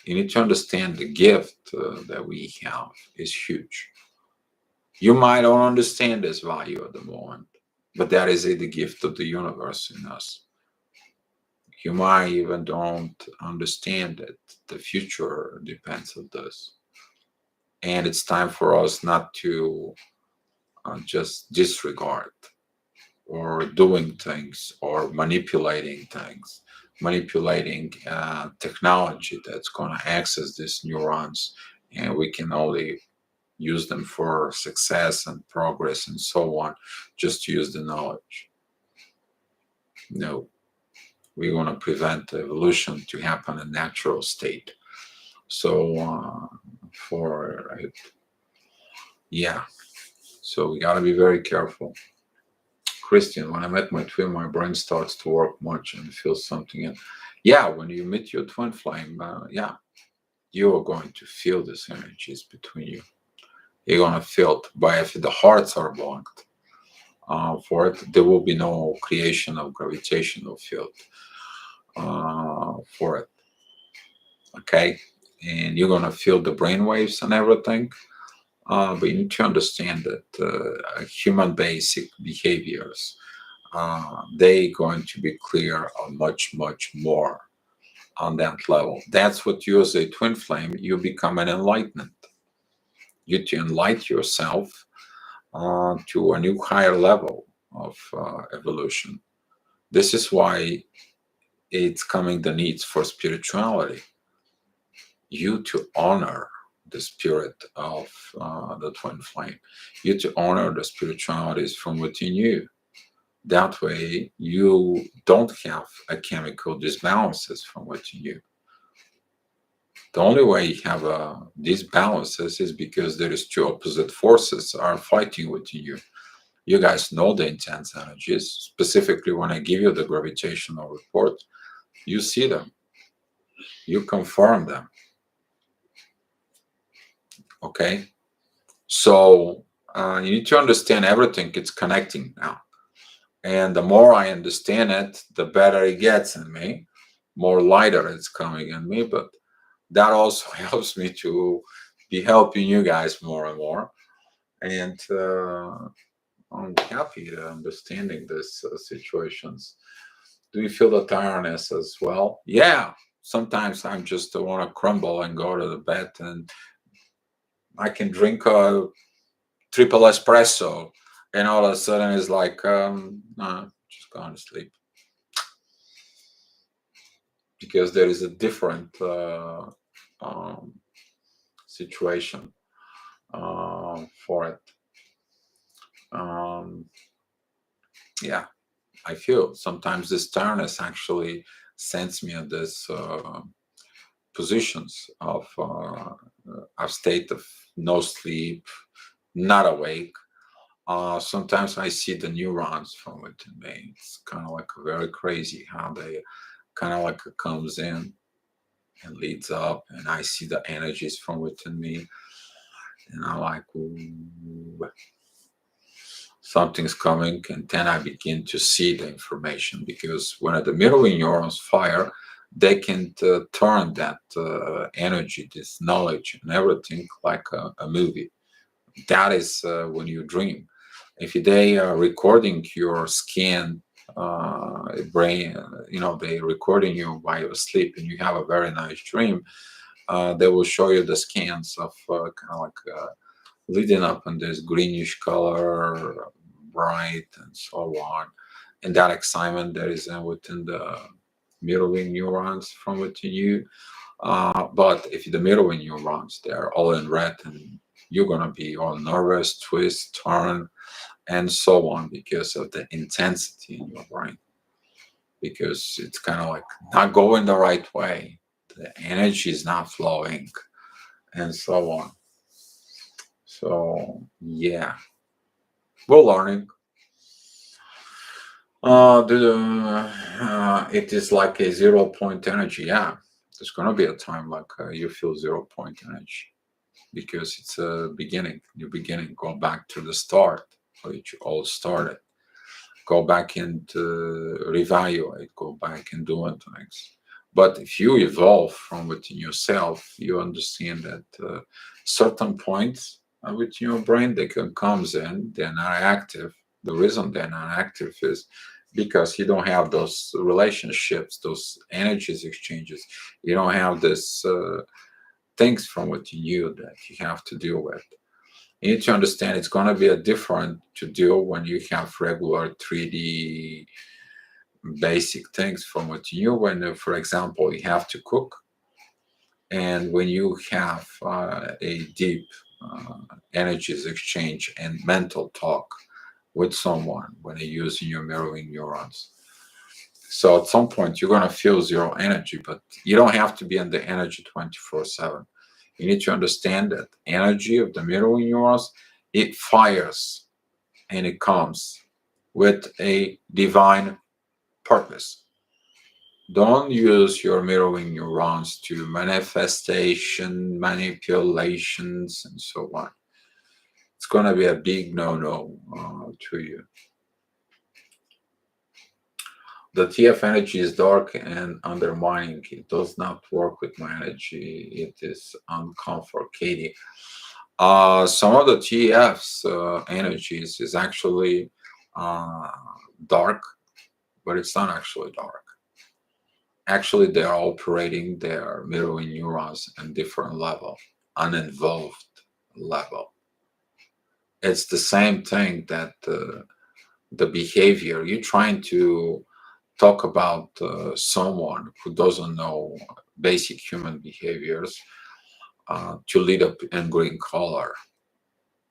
You need to understand the gift that we have is huge. You might not understand this value at the moment, but that is the gift of the universe in us. You might even don't understand it. The future depends on this. And it's time for us not to just disregard or doing things or manipulating things, manipulating technology that's going to access these neurons, and we can only use them for success and progress and so on, just to use the knowledge. No, we're going to prevent evolution to happen in natural state. So for it, yeah, so we got to be very careful. Christian, when I met my twin, my brain starts to work much and feels something. And yeah, when you meet your twin flame, yeah, you are going to feel these energies between you. You're going to feel it. But if the hearts are blocked for it, there will be no creation of gravitational field for it. Okay, and you're going to feel the brain waves and everything. But you need to understand that human basic behaviors, they going to be clear much, much more on that level. That's what you as a twin flame, you become an enlightenment. You to enlighten yourself to a new higher level of evolution. This is why it's coming the needs for spirituality. You to honor the spirit of the twin flame. You to honor the spiritualities from within you. That way, you don't have a chemical disbalances from within you. The only way you have these balances is because there is two opposite forces are fighting within you. You guys know the intense energies. Specifically, when I give you the gravitational report, you see them. You confirm them. Okay? So you need to understand everything. It's connecting now. And the more I understand it, the better it gets in me. More lighter it's coming in me. But that also helps me to be helping you guys more and more. And I'm happy to understanding these situations. Do you feel the tiredness as well? Yeah. Sometimes I'm just want to crumble and go to the bed, and I can drink a triple espresso, and all of a sudden it's like, no, just going to sleep. Because there is a different situation for it. Yeah, I feel sometimes this tiredness actually sends me in this positions of a state of no sleep, not awake. Sometimes I see the neurons from within me. It's kind of like very crazy how they kind of like it comes in and leads up, and I see the energies from within me, and I'm like, ooh. something's coming, and then I begin to see the information, because when the mirroring neurons fire, they can turn that energy, this knowledge and everything, like a movie. That is when you dream. If they are recording your skin, brain, they recording you while you sleep and you have a very nice dream, they will show you the scans of kind of like leading up in this greenish color, bright, and so on. And that excitement that is within the mirroring neurons from within you. But if the mirroring neurons, they're all in red, and you're gonna be all nervous, twist, turn, and so on, because of the intensity in your brain. Because it's kind of like not going the right way. The energy is not flowing, and so on. So yeah, we're learning. It is like a 0 point energy. Yeah, there's gonna be a time like you feel 0 point energy, because it's a beginning, new beginning. Go back to the start, which you all started. Go back and reevaluate. Go back and do things. But if you evolve from within yourself, you understand that certain points within your brain, they can comes in, they're not active. The reason they're not active is because you don't have those relationships, those energies exchanges. You don't have this things from within you that you have to deal with. You need to understand it's going to be a different to deal when you have regular 3D basic things from within you. When, for example, you have to cook, and when you have a deep energies exchange and mental talk with someone, when you're using your mirroring neurons. So at some point you're gonna feel zero energy, but you don't have to be in the energy 24/7. You need to understand that energy of the mirroring neurons, it fires and it comes with a divine purpose. Don't use your mirroring neurons to manifestation, manipulations, and so on. It's gonna be a big no-no to you. The TF energy is dark and undermining. It does not work with my energy. It is uncomfort, Katie. Some of the TF's energies is actually uh, dark, but it's not actually dark. Actually, they are operating their mirroring neurons in different level, uninvolved level. It's the same thing that the behavior you're trying to talk about someone who doesn't know basic human behaviors to lead up in green color.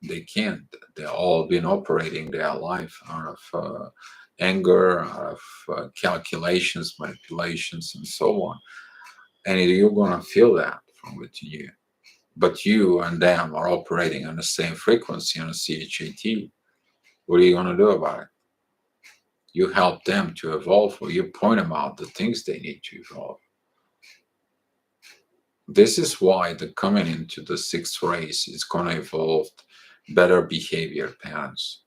They can't. They've all been operating their life out of anger, out of calculations, manipulations, and so on. And you're going to feel that from within you. But you and them are operating on the same frequency on a CHAT. What are you going to do about it? You help them to evolve, or you point them out the things they need to evolve. This is why the coming into the sixth race is going to evolve better behavior patterns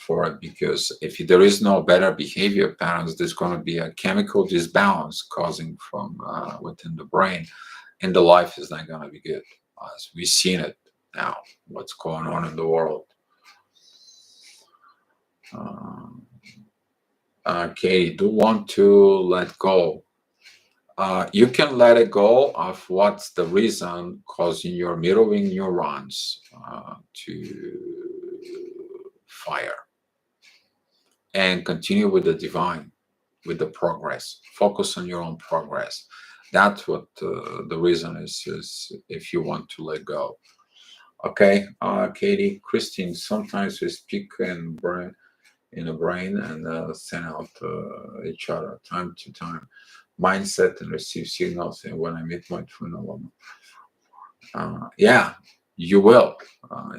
for it, because if there is no better behavior patterns, there's going to be a chemical disbalance causing from within the brain, and the life is not going to be good, as we've seen it now, what's going on in the world. Katie, do want to let go. You can let it go of what's the reason causing your mirroring neurons to fire, and continue with the divine, with the progress. Focus on your own progress. That's what the reason is if you want to let go. Okay, Katie, Christine, sometimes we speak in the brain and send out each other time to time. Mindset and receive signals. And when I meet my twin alum, yeah, you will.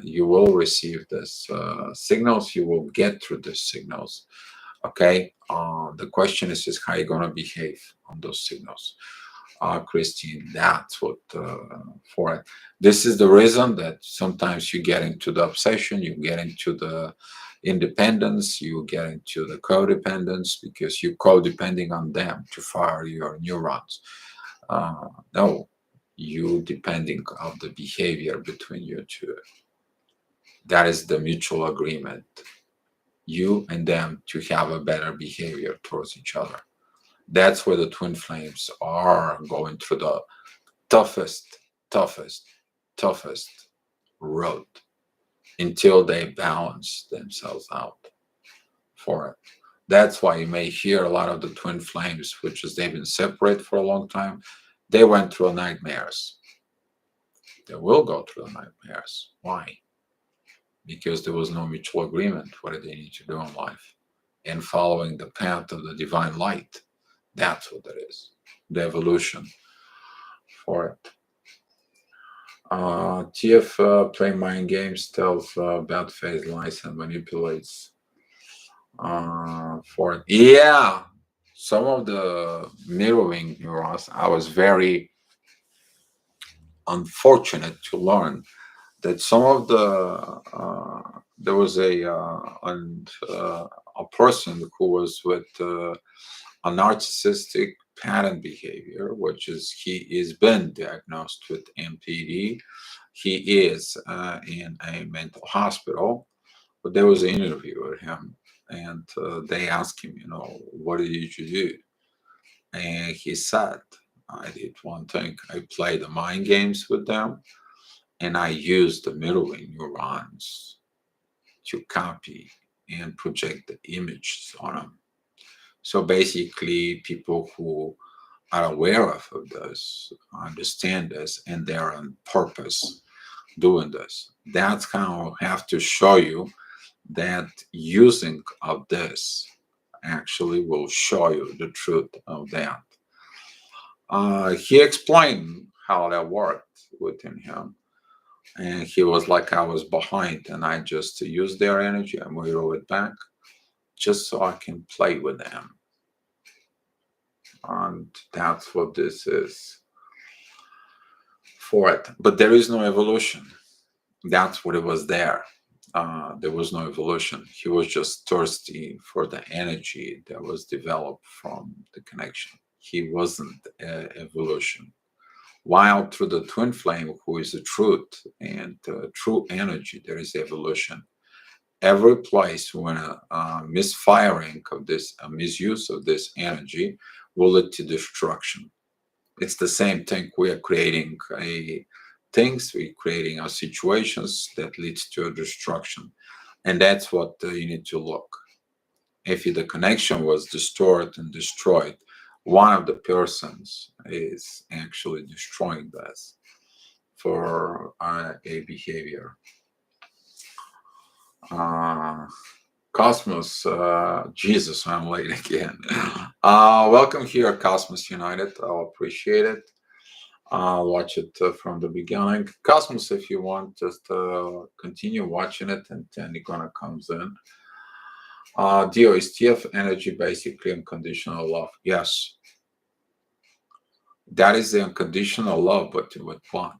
You will receive this signals. You will get through these signals. Okay. The question is how you're gonna behave on those signals. Christine. That's what for it. This is the reason that sometimes you get into the obsession, you get into the independence, you get into the codependence because you codepending on them to fire your neurons. No, you depending on the behavior between you two. That is the mutual agreement. You and them to have a better behavior towards each other. That's where the twin flames are going through the toughest, toughest, toughest road until they balance themselves out for it. That's why you may hear a lot of the twin flames, which is they've been separate for a long time. They went through nightmares. They will go through the nightmares. Why? Because there was no mutual agreement what they need to do in life. And following the path of the divine light, that's what it is. The evolution for it. TF play mind games, tells bad face lies and manipulates for it. Yeah, some of the mirroring neurons, I was very unfortunate to learn that some of the there was a person who was with a narcissistic pattern behavior, which is he is been diagnosed with MPD. He is in a mental hospital, but there was an interview with him, and they asked him, what did you do? And he said, I did one thing. I played the mind games with them, and I used the mirroring neurons to copy and project the images on them. So basically, people who are aware of this, understand this, and they're on purpose doing this. That's how I have to show you that using of this actually will show you the truth of that. He explained how that worked within him. And he was like, I was behind, and I just used their energy and mirror it back just so I can play with them. And that's what this is for it. But there is no evolution. That's what it was there. There was no evolution. He was just thirsty for the energy that was developed from the connection. He wasn't evolution. While through the twin flame, who is the truth and true energy, there is evolution. Every place when a misfiring of this, a misuse of this energy will lead to destruction. It's the same thing. We are creating we're creating our situations that leads to a destruction. And that's what you need to look. If the connection was distorted and destroyed, one of the persons is actually destroying this for a behavior. Cosmos, Jesus, I'm late again. Welcome here, Cosmos United. I'll appreciate it. I'll watch it from the beginning. Cosmos, if you want, just continue watching it, and then you're gonna comes in. Dio, is TF energy basically unconditional love? Yes. That is the unconditional love, but with what?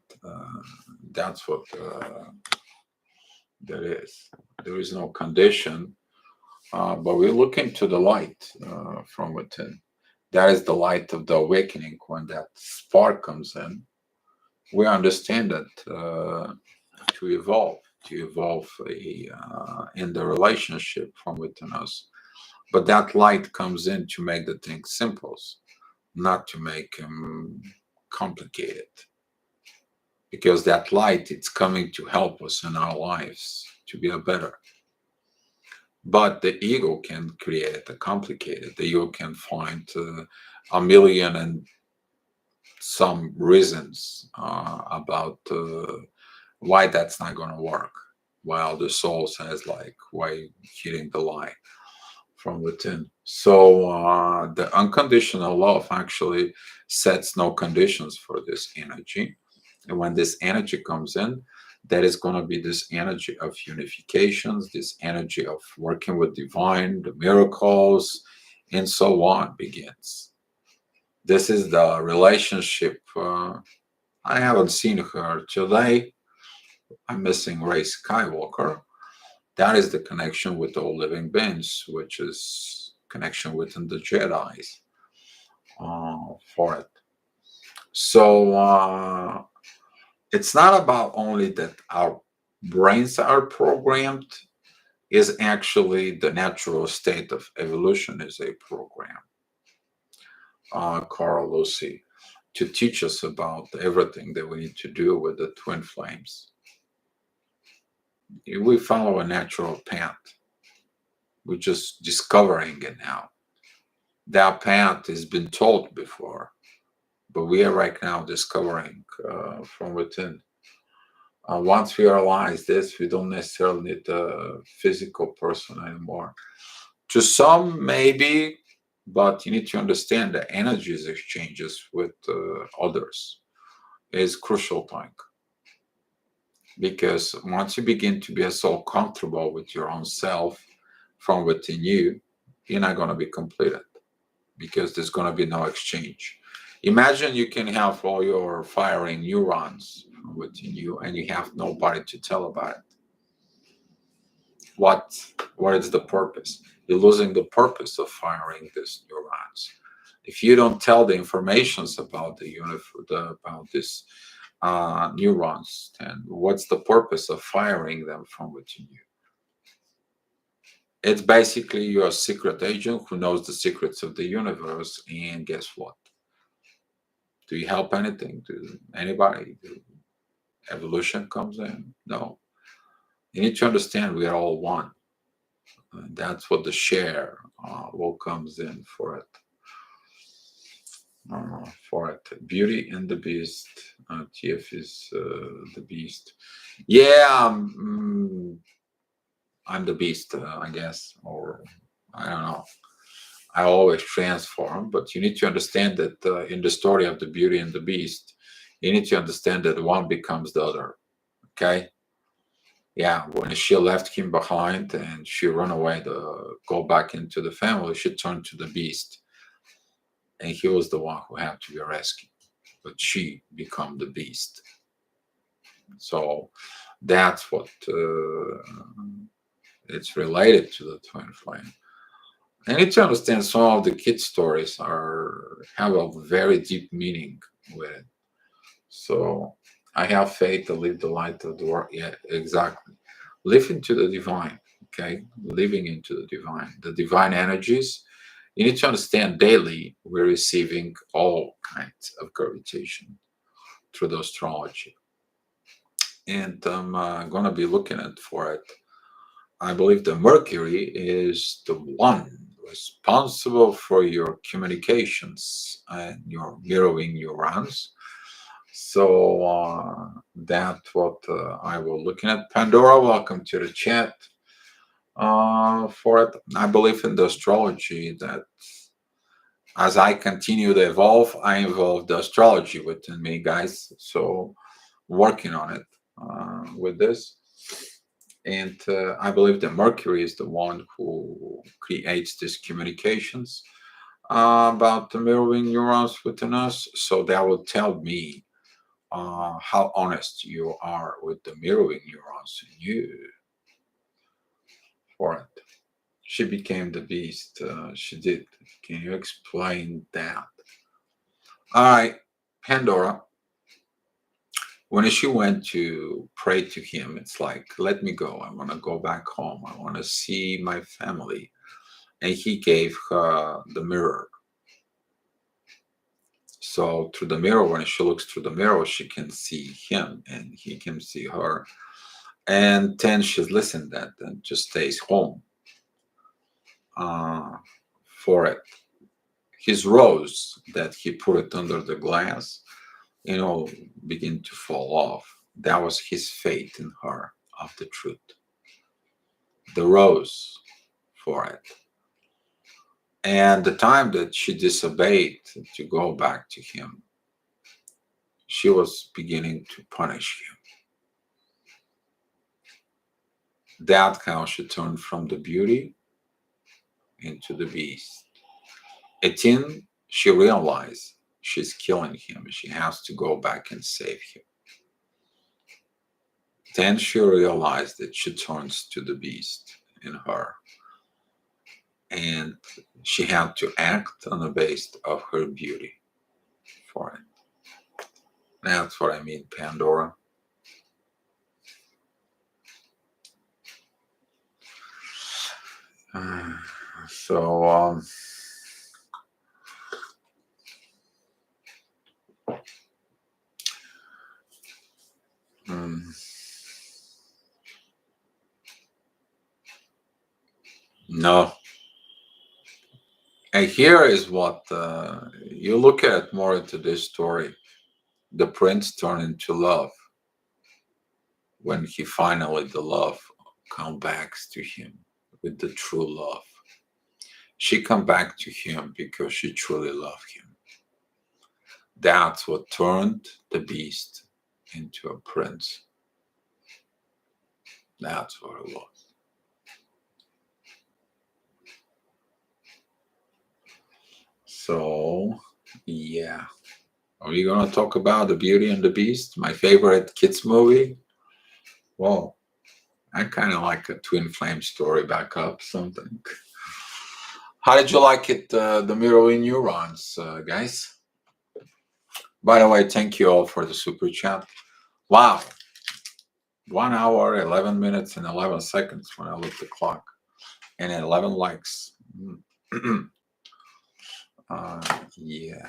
That's what that is. There is no condition, but we're looking to the light from within. That is the light of the awakening. When that spark comes in, we understand that to evolve in the relationship from within us. But that light comes in to make the things simple, not to make them complicated. Because that light, it's coming to help us in our lives to be a better. But the ego can create it complicated. The ego can find a million and some reasons about why that's not going to work, while the soul says, like, why hitting the lie from within. So the unconditional love actually sets no conditions for this energy. And when this energy comes in, that is going to be this energy of unifications, this energy of working with divine, the miracles, and so on begins. This is the relationship. I haven't seen her today. I'm missing Ray Skywalker. That is the connection with all living beings, which is connection within the Jedi's for it. So it's not about only that our brains are programmed, is actually the natural state of evolution is a program. Carl Lucy, to teach us about everything that we need to do with the twin flames. We follow a natural path. We're just discovering it now. That path has been told before, but we are right now discovering from within. Once we realize this, we don't necessarily need a physical person anymore. To some, maybe, but you need to understand the energies exchanges with others is crucial thing. Because once you begin to be so comfortable with your own self from within you, you're not going to be completed because there's going to be no exchange. Imagine you can have all your firing neurons from within you and you have nobody to tell about it. What is the purpose? You're losing the purpose of firing these neurons. If you don't tell the informations about about this neurons, then what's the purpose of firing them from within you? It's basically you're a secret agent who knows the secrets of the universe, and guess what? Do you help anything to anybody? Evolution comes in? No. You need to understand we are all one. And that's what the share will comes in for it. Beauty and the Beast. TF is the Beast. Yeah, I'm the Beast, I guess, or I don't know. I always transform, but you need to understand that in the story of the Beauty and the Beast, you need to understand that one becomes the other. Okay? Yeah, when she left him behind and she ran away to go back into the family, she turned to the Beast, and he was the one who had to be rescued. But she became the Beast. So that's what it's related to the twin flame. I need to understand some of the kids' stories have a very deep meaning with it. So I have faith to live the light of the world. Yeah, exactly. Live into the divine. Okay, living into the divine energies. You need to understand daily we're receiving all kinds of gravitation through the astrology, and I'm going to be looking at for it. I believe the Mercury is the one responsible for your communications and your mirroring neurons. So that's what I will looking at. Pandora, welcome to the chat. For it, I believe in the astrology that as I continue to evolve, I evolve the astrology within me, guys. So working on it with this. And I believe that Mercury is the one who creates these communications about the mirroring neurons within us. So that will tell me how honest you are with the mirroring neurons in you for it. She became the beast. She did. Can you explain that? All right, Pandora. When she went to pray to him, it's like, let me go. I want to go back home. I want to see my family. And he gave her the mirror. So through the mirror, when she looks through the mirror, she can see him and he can see her. And then she's listened that and just stays home for it. His rose that he put it under the glass, begin to fall off. That was his faith in her of the truth. The rose for it. And the time that she disobeyed to go back to him, she was beginning to punish him. That's how she turned from the beauty into the beast. Etienne, she realized she's killing him. She has to go back and save him. Then she realized that she turns to the beast in her. And she had to act on the basis of her beauty for it. That's what I mean, Pandora. So, no. And here is what you look at more into this story. The prince turned into love when he finally, the love come back to him with the true love. She come back to him because she truly loved him. That's what turned the beast into a prince. That's what it was. So, yeah. Are we going to talk about The Beauty and the Beast, my favorite kids movie? Well, I kind of like a twin flame story back up, something. How did you like it, the mirroring neurons, guys? By the way, thank you all for the super chat. Wow. 1 hour, 11 minutes, and 11 seconds when I look at the clock. And 11 likes. Yeah.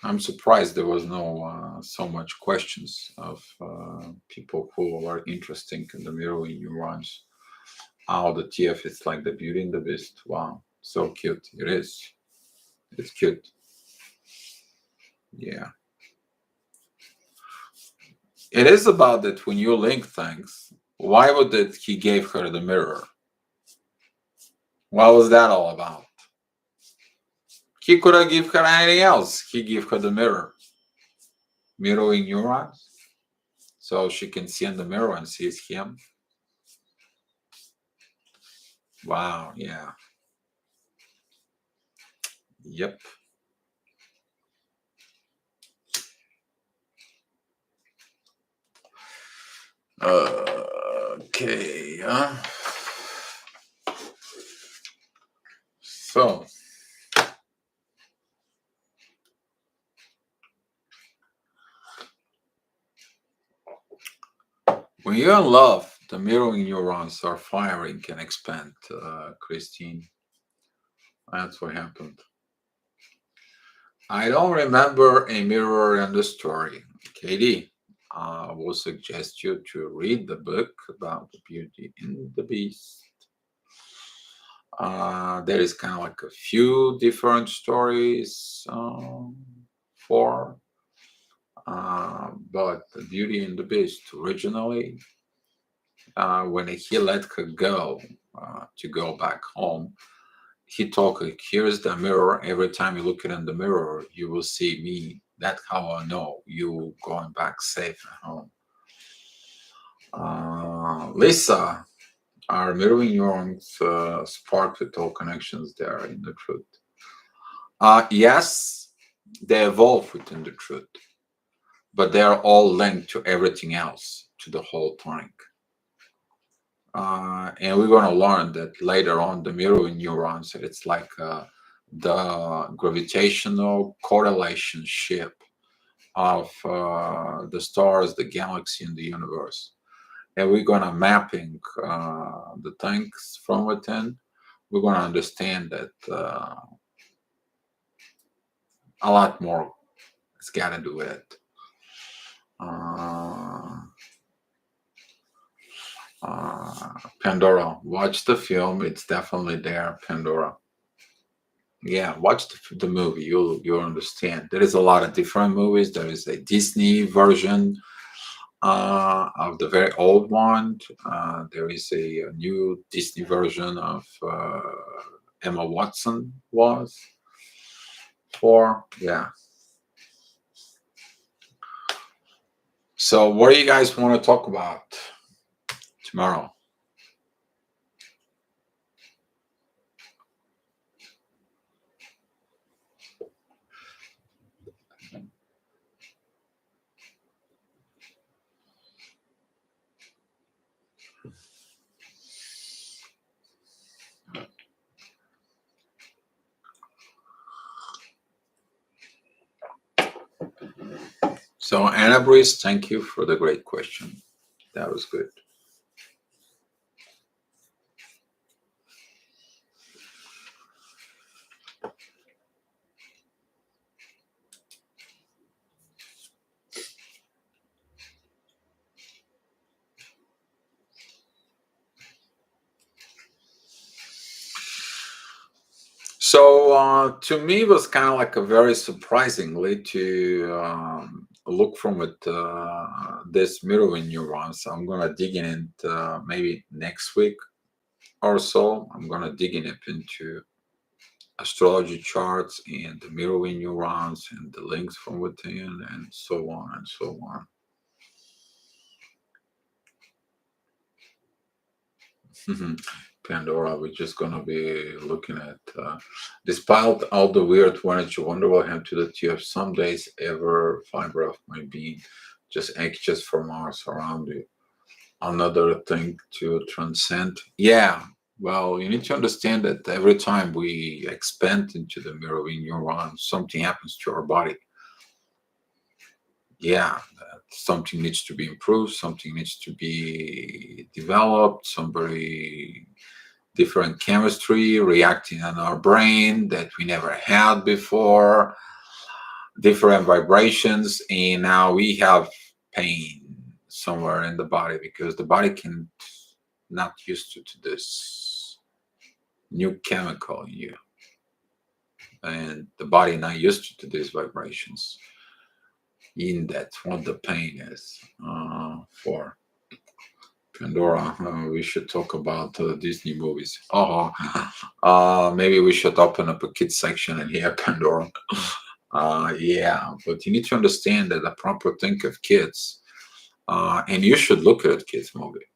I'm surprised there was no so much questions of people who are interested in the mirroring neurons. Oh, the TF is like the Beauty and the Beast. Wow, so cute. It is. It's cute. Yeah. It is about that when you link things, why would it he gave her the mirror? What was that all about? He could have given her anything else. He gave her the mirror. Mirroring neurons. So she can see in the mirror and sees him. Wow, yeah. Yep. Okay. So, when you're in love, the mirroring neurons are firing and expand, Christine. That's what happened. I don't remember a mirror in the story. Katie, I will suggest you to read the book about the Beauty and the Beast. There is kind of like a few different stories for, but the Beauty and the Beast originally, when he let her go to go back home, he told her, here's the mirror. Every time you look in the mirror, you will see me. That's how I know you going back safe at home. Lisa, our mirroring neurons spark with all connections there in the truth. Yes, they evolve within the truth, but they are all linked to everything else, to the whole thing. And we're going to learn that later on, the mirroring neurons, it's like the gravitational correlation ship of the stars, the galaxy, and the universe. And we're going to mapping the things from within. We're going to understand that a lot more has got to do with it. Pandora, watch the film. It's definitely there, Pandora. Yeah, watch the movie. You'll understand. There is a lot of different movies. There is a Disney version of the very old one. There is a new Disney version of Emma Watson was for. Yeah. So what do you guys want to talk about tomorrow? So, Anna Breeze, thank you for the great question. That was good. So, to me, it was kind of like a very surprisingly to look from it this mirroring neurons. I'm gonna dig in it maybe next week or so. I'm gonna dig in it into astrology charts and the mirroring neurons and the links from within and so on and so on. Pandora, we're just gonna be looking at. Despite all the weird ones, you wonder what happened to that you have some days ever fiber of my being, just anxious for Mars around you. Another thing to transcend. Yeah, well, you need to understand that every time we expand into the mirroring neuron, something happens to our body. Yeah, something needs to be improved, something needs to be developed, somebody different chemistry reacting on our brain that we never had before, different vibrations, and now we have pain somewhere in the body because the body can not used to this new chemical in you, and the body not used to these vibrations. In that's what the pain is for. Pandora, we should talk about Disney movies. Oh, maybe we should open up a kids section in here, Pandora. Yeah, but you need to understand that the proper think of kids, and you should look at a kids movie.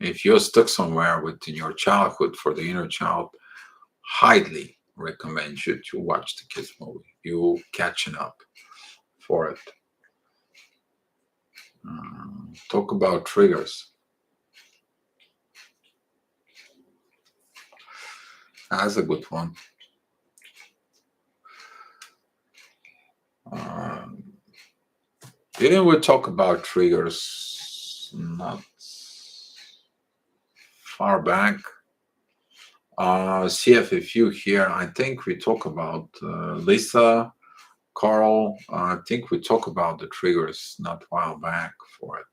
If you're stuck somewhere within your childhood for the inner child, highly recommend you to watch the kids movie. You catching up for it. Talk about triggers. That's a good one. Didn't we talk about triggers not far back? CFFU here, I think we talk about Lisa, Carl. I think we talk about the triggers not a while back for it.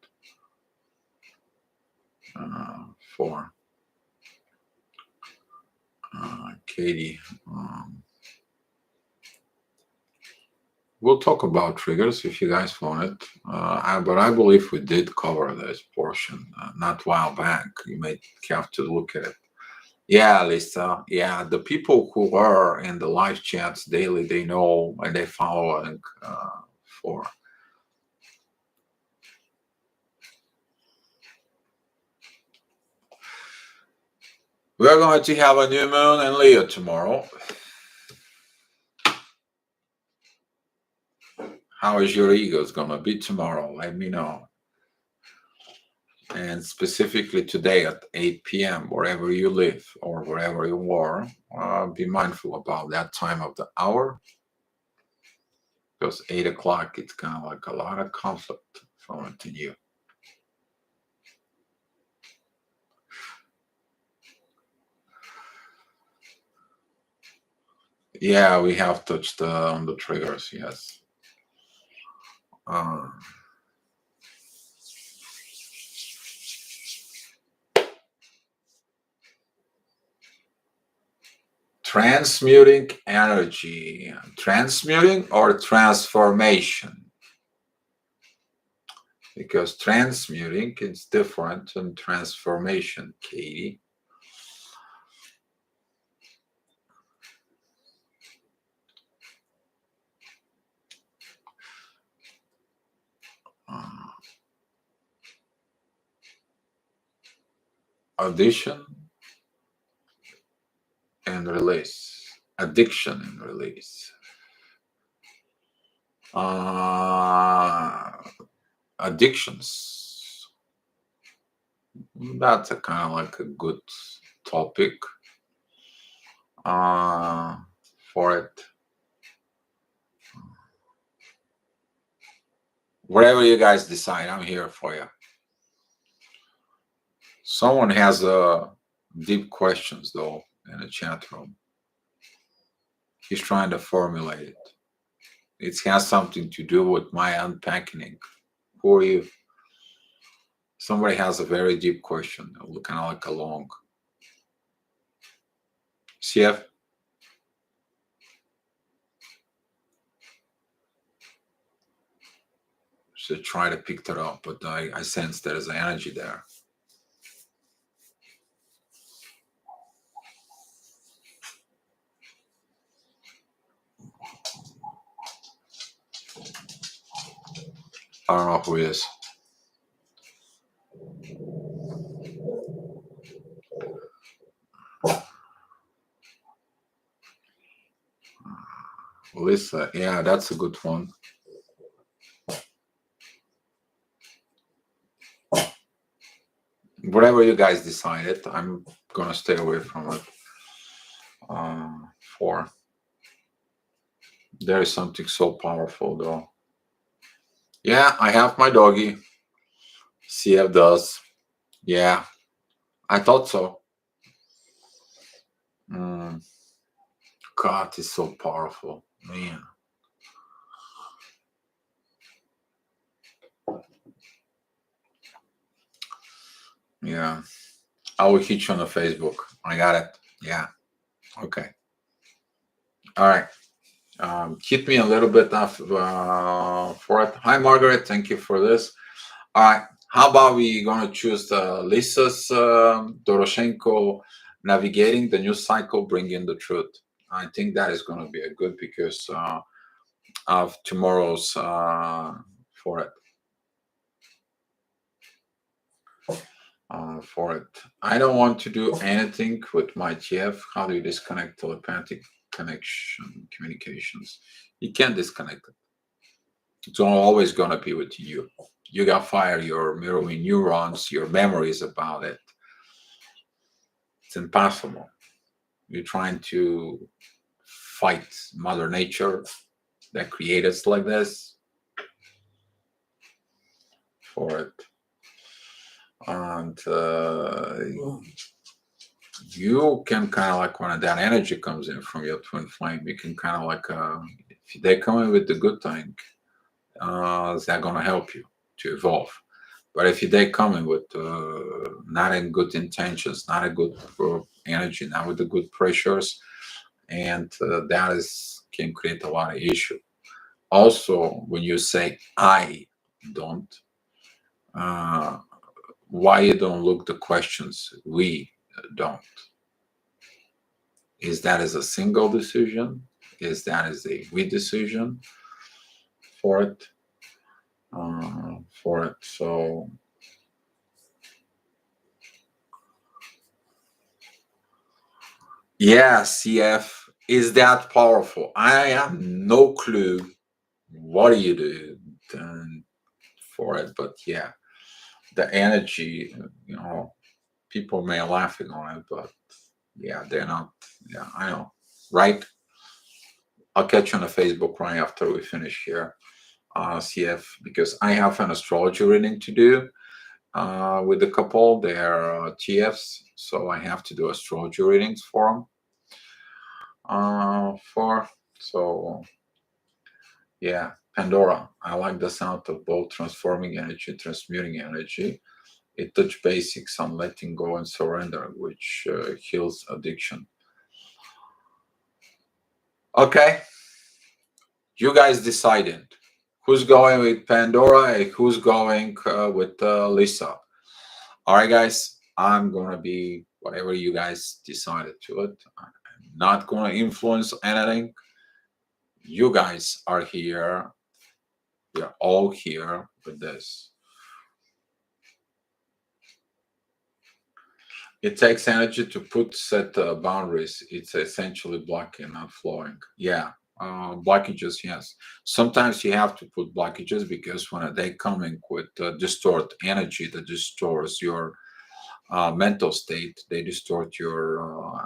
For Katie. We'll talk about triggers if you guys want it. But I believe we did cover this portion not a while back. You may have to look at it. Yeah, Lisa. Yeah, the people who are in the live chats daily, they know and they follow for. We're going to have a new moon in Leo tomorrow. How is your ego going to be tomorrow? Let me know. And specifically today at 8 p.m., wherever you live or wherever you are, be mindful about that time of the hour. Because 8 o'clock, it's kind of like a lot of conflict from within you. Yeah, we have touched on the triggers, yes. Transmuting energy. Transmuting or transformation? Because transmuting is different than transformation, Katie. Addition and release. Addiction and release. Addictions. That's a kind of like a good topic for it. Whatever you guys decide, I'm here for you. Someone has deep questions though in the chat room. He's trying to formulate it. It has something to do with my unpacking. Who are you? Somebody has a very deep question, kind of like a long. CF? Should try to pick that up, but I sense there is an energy there. I don't know who he is. Lisa, yeah, that's a good one. Whatever you guys decided, I'm gonna stay away from it. For there is something so powerful though. Yeah, I have my doggy. CF does. Yeah, I thought so. God, it's so powerful, man. Yeah, I will hit you on the Facebook. I got it. Yeah. Okay. All right. Hit me a little bit for it. Hi, Margaret. Thank you for this. All right. How about we gonna choose Lisa's Doroshenko, navigating the news cycle, bringing the truth. I think that is gonna be a good because of tomorrow's for it. For it. I don't want to do anything with my TF. How do you disconnect telepathic connection communications? You can't disconnect it. It's always going to be with you. You got fire your mirroring neurons, your memories about it. It's impossible. You're trying to fight Mother Nature that created us like this for it. And you can kind of like when that energy comes in from your twin flame, you can kind of like if they come in with the good thing, they're gonna help you to evolve. But if they come in with not in good intentions, not a good energy, not with the good pressures, and that is can create a lot of issue. Also, when you say I don't, why you don't look the questions? We don't. Is that as a single decision? Is that as a we decision for it? So yeah, CF is that powerful. I have no clue what do you do for it, but yeah, the energy, people may laughing on it, but yeah, they're not. Yeah, I know, right? I'll catch you on the Facebook right after we finish here, CF, because I have an astrology reading to do with the couple. They're TFs, so I have to do astrology readings for them. So yeah, Pandora. I like the sound of both transforming energy, transmuting energy. It touch basics on letting go and surrender, which heals addiction. Okay, you guys decided who's going with Pandora and who's going with Lisa. All right, guys, I'm gonna be whatever you guys decided to it. I'm not gonna influence anything. You guys are here. We're all here with this. It takes energy to set boundaries. It's essentially blocking, not flowing. Yeah, blockages, yes. Sometimes you have to put blockages because when they coming with distort energy that distorts your mental state, they distort your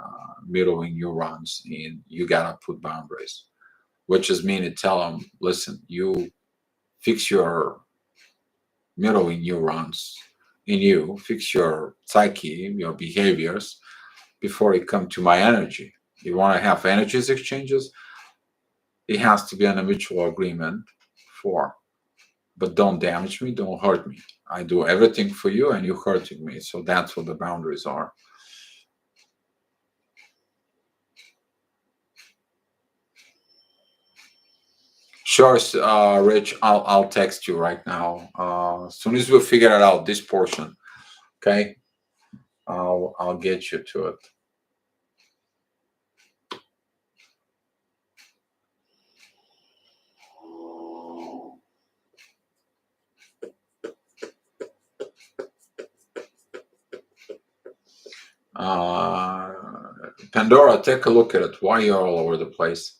mirroring neurons, and you gotta put boundaries, which is mean to tell them, listen, you fix your mirroring neurons in you, fix your psyche, your behaviors before it come to my energy. You want to have energies exchanges, it has to be on a mutual agreement for, but don't damage me, don't hurt me. I do everything for you and you're hurting me. So that's what the boundaries are. Sure, Rich, I'll text you right now. As soon as we figure it out, this portion, okay? I'll get you to it. Pandora, take a look at it. Why you're all over the place?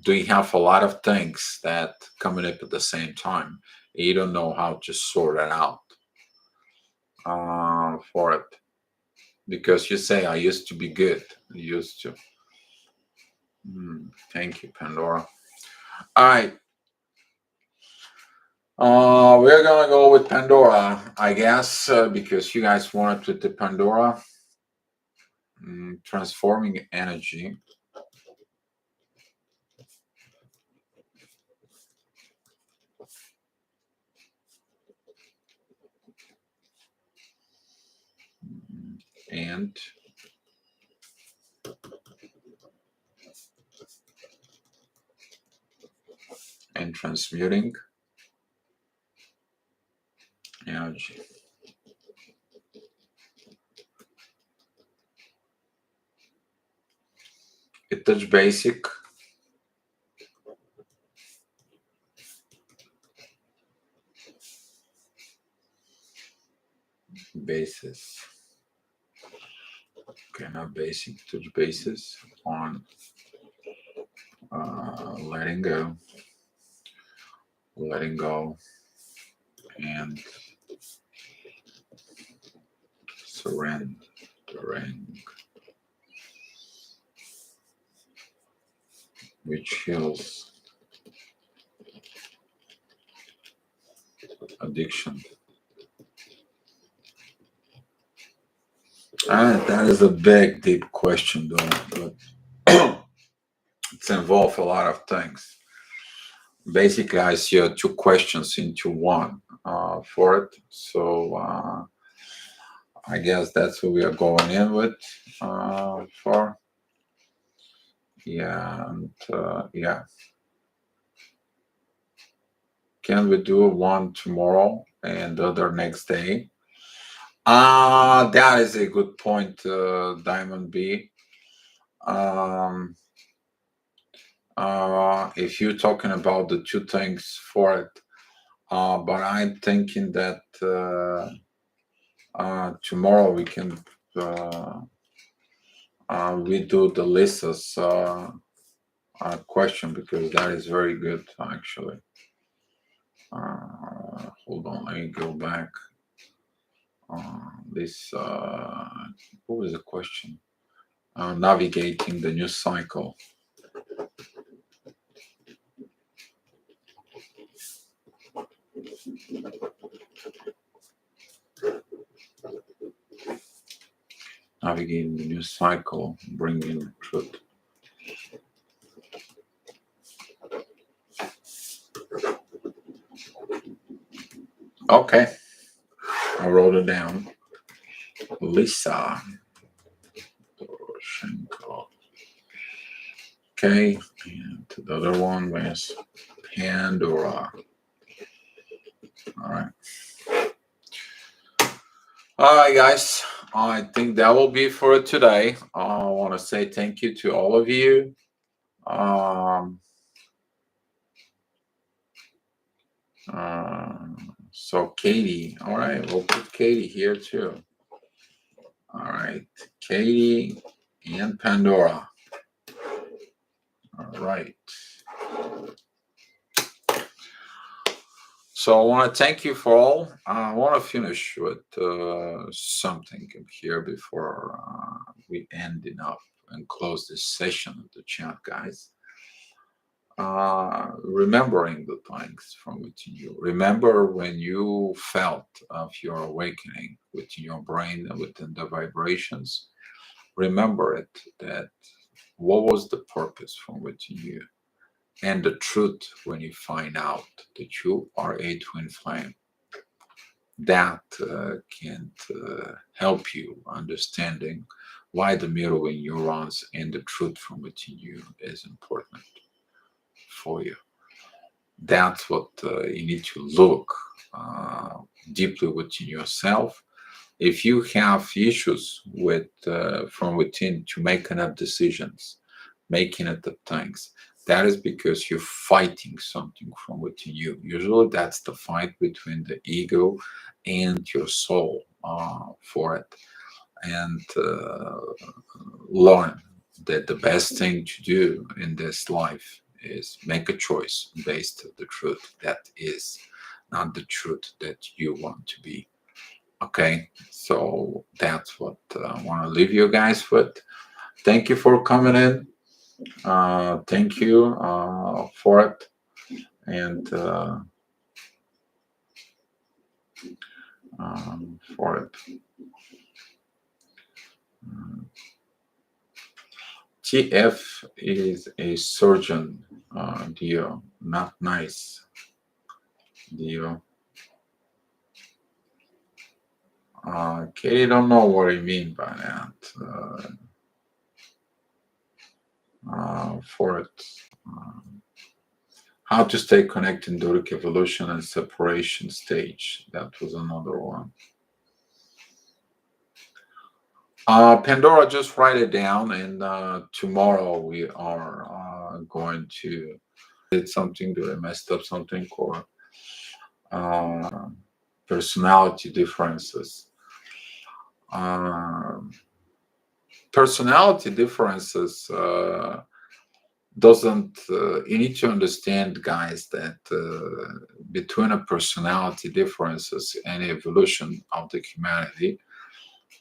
Do you have a lot of things that coming up at the same time? You don't know how to sort it out for it. Because you say, I used to be good. I used to. Thank you, Pandora. All right. We're gonna go with Pandora, I guess, because you guys wanted with the Pandora. Transforming energy. And transmuting energy. It touch basic. Basis. Okay, not basic, touch basis on letting go, and surrendering, which heals addiction. That is a big, deep question, though, but it's involved a lot of things. Basically, I see 2 questions into one for it. So I guess that's what we are going in with for. Yeah, and yeah. Can we do one tomorrow and the other next day? That is a good point, Diamond B. If you're talking about the 2 things for it, but I'm thinking that tomorrow we can we do the Lisa's question, because that is very good actually. Hold on, let me go back. This what was the question? Navigating the news cycle. Navigating the news cycle, bringing truth. Okay, I wrote it down. Lisa Doroshenko. Okay, and the other one was Pandora. All right. All right, guys. I think that will be for today. I want to say thank you to all of you. So Katie, all right, we'll put Katie here too. All right, Katie and Pandora. All right. So I want to thank you for all. I want to finish with something here before we end up and close this session of the chat, guys. remembering the things from within you. Remember when you felt of your awakening within your brain and within the vibrations. Remember it, that what was the purpose from within you, and the truth when you find out that you are a twin flame. That can help you understanding why the mirroring neurons and the truth from within you is important for you. That's what you need to look deeply within yourself. If you have issues with from within to making up decisions, making it the things, that is because you're fighting something from within you. Usually, that's the fight between the ego and your soul for it. And learn that the best thing to do in this life is make a choice based on the truth that is, not the truth that you want to be. Okay, so that's what I want to leave you guys with. Thank you for coming in. Thank you for it. And for it. TF is a surgeon, Dio. Not nice, Dio. Katie don't know what I mean by that. For it. How to stay connected during evolution and separation stage. That was another one. Pandora, just write it down, and tomorrow we are going to did something, do I messed up something, or personality differences. Personality differences doesn't you need to understand, guys, that between a personality differences and evolution of the humanity,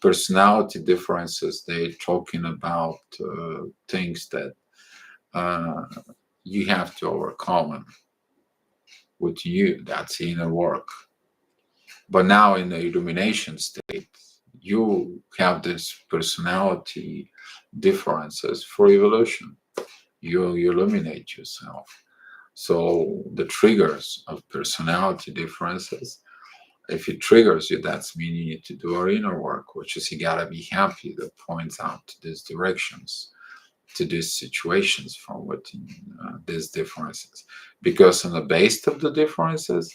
personality differences, they're talking about things that you have to overcome with you. That's inner work. But now in the illumination state, you have this personality differences for evolution. You illuminate yourself. So the triggers of personality differences, if it triggers you, that's meaning you need to do our inner work, which is you gotta be happy that points out to these directions, to these situations from within these differences. Because on the base of the differences,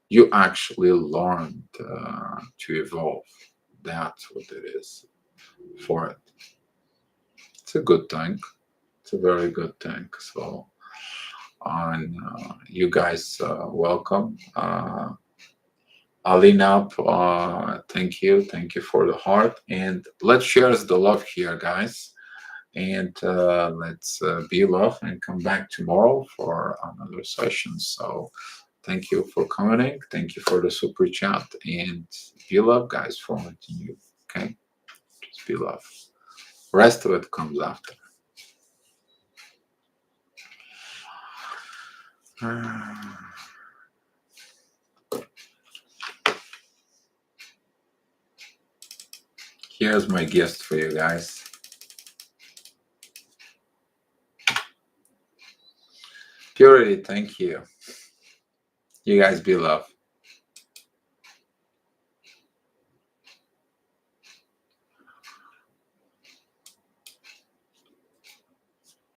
you actually learned to evolve. That's what it is for it. It's a good thing. It's a very good thing. So, on you guys, welcome. Alinap, thank you. Thank you for the heart. And let's share the love here, guys. And let's be love and come back tomorrow for another session. So, thank you for coming. Thank you for the super chat. And be love, guys, for meeting you. Okay? Just be love. Rest of it comes after. Here's my gift for you guys. Purity, thank you. You guys be love.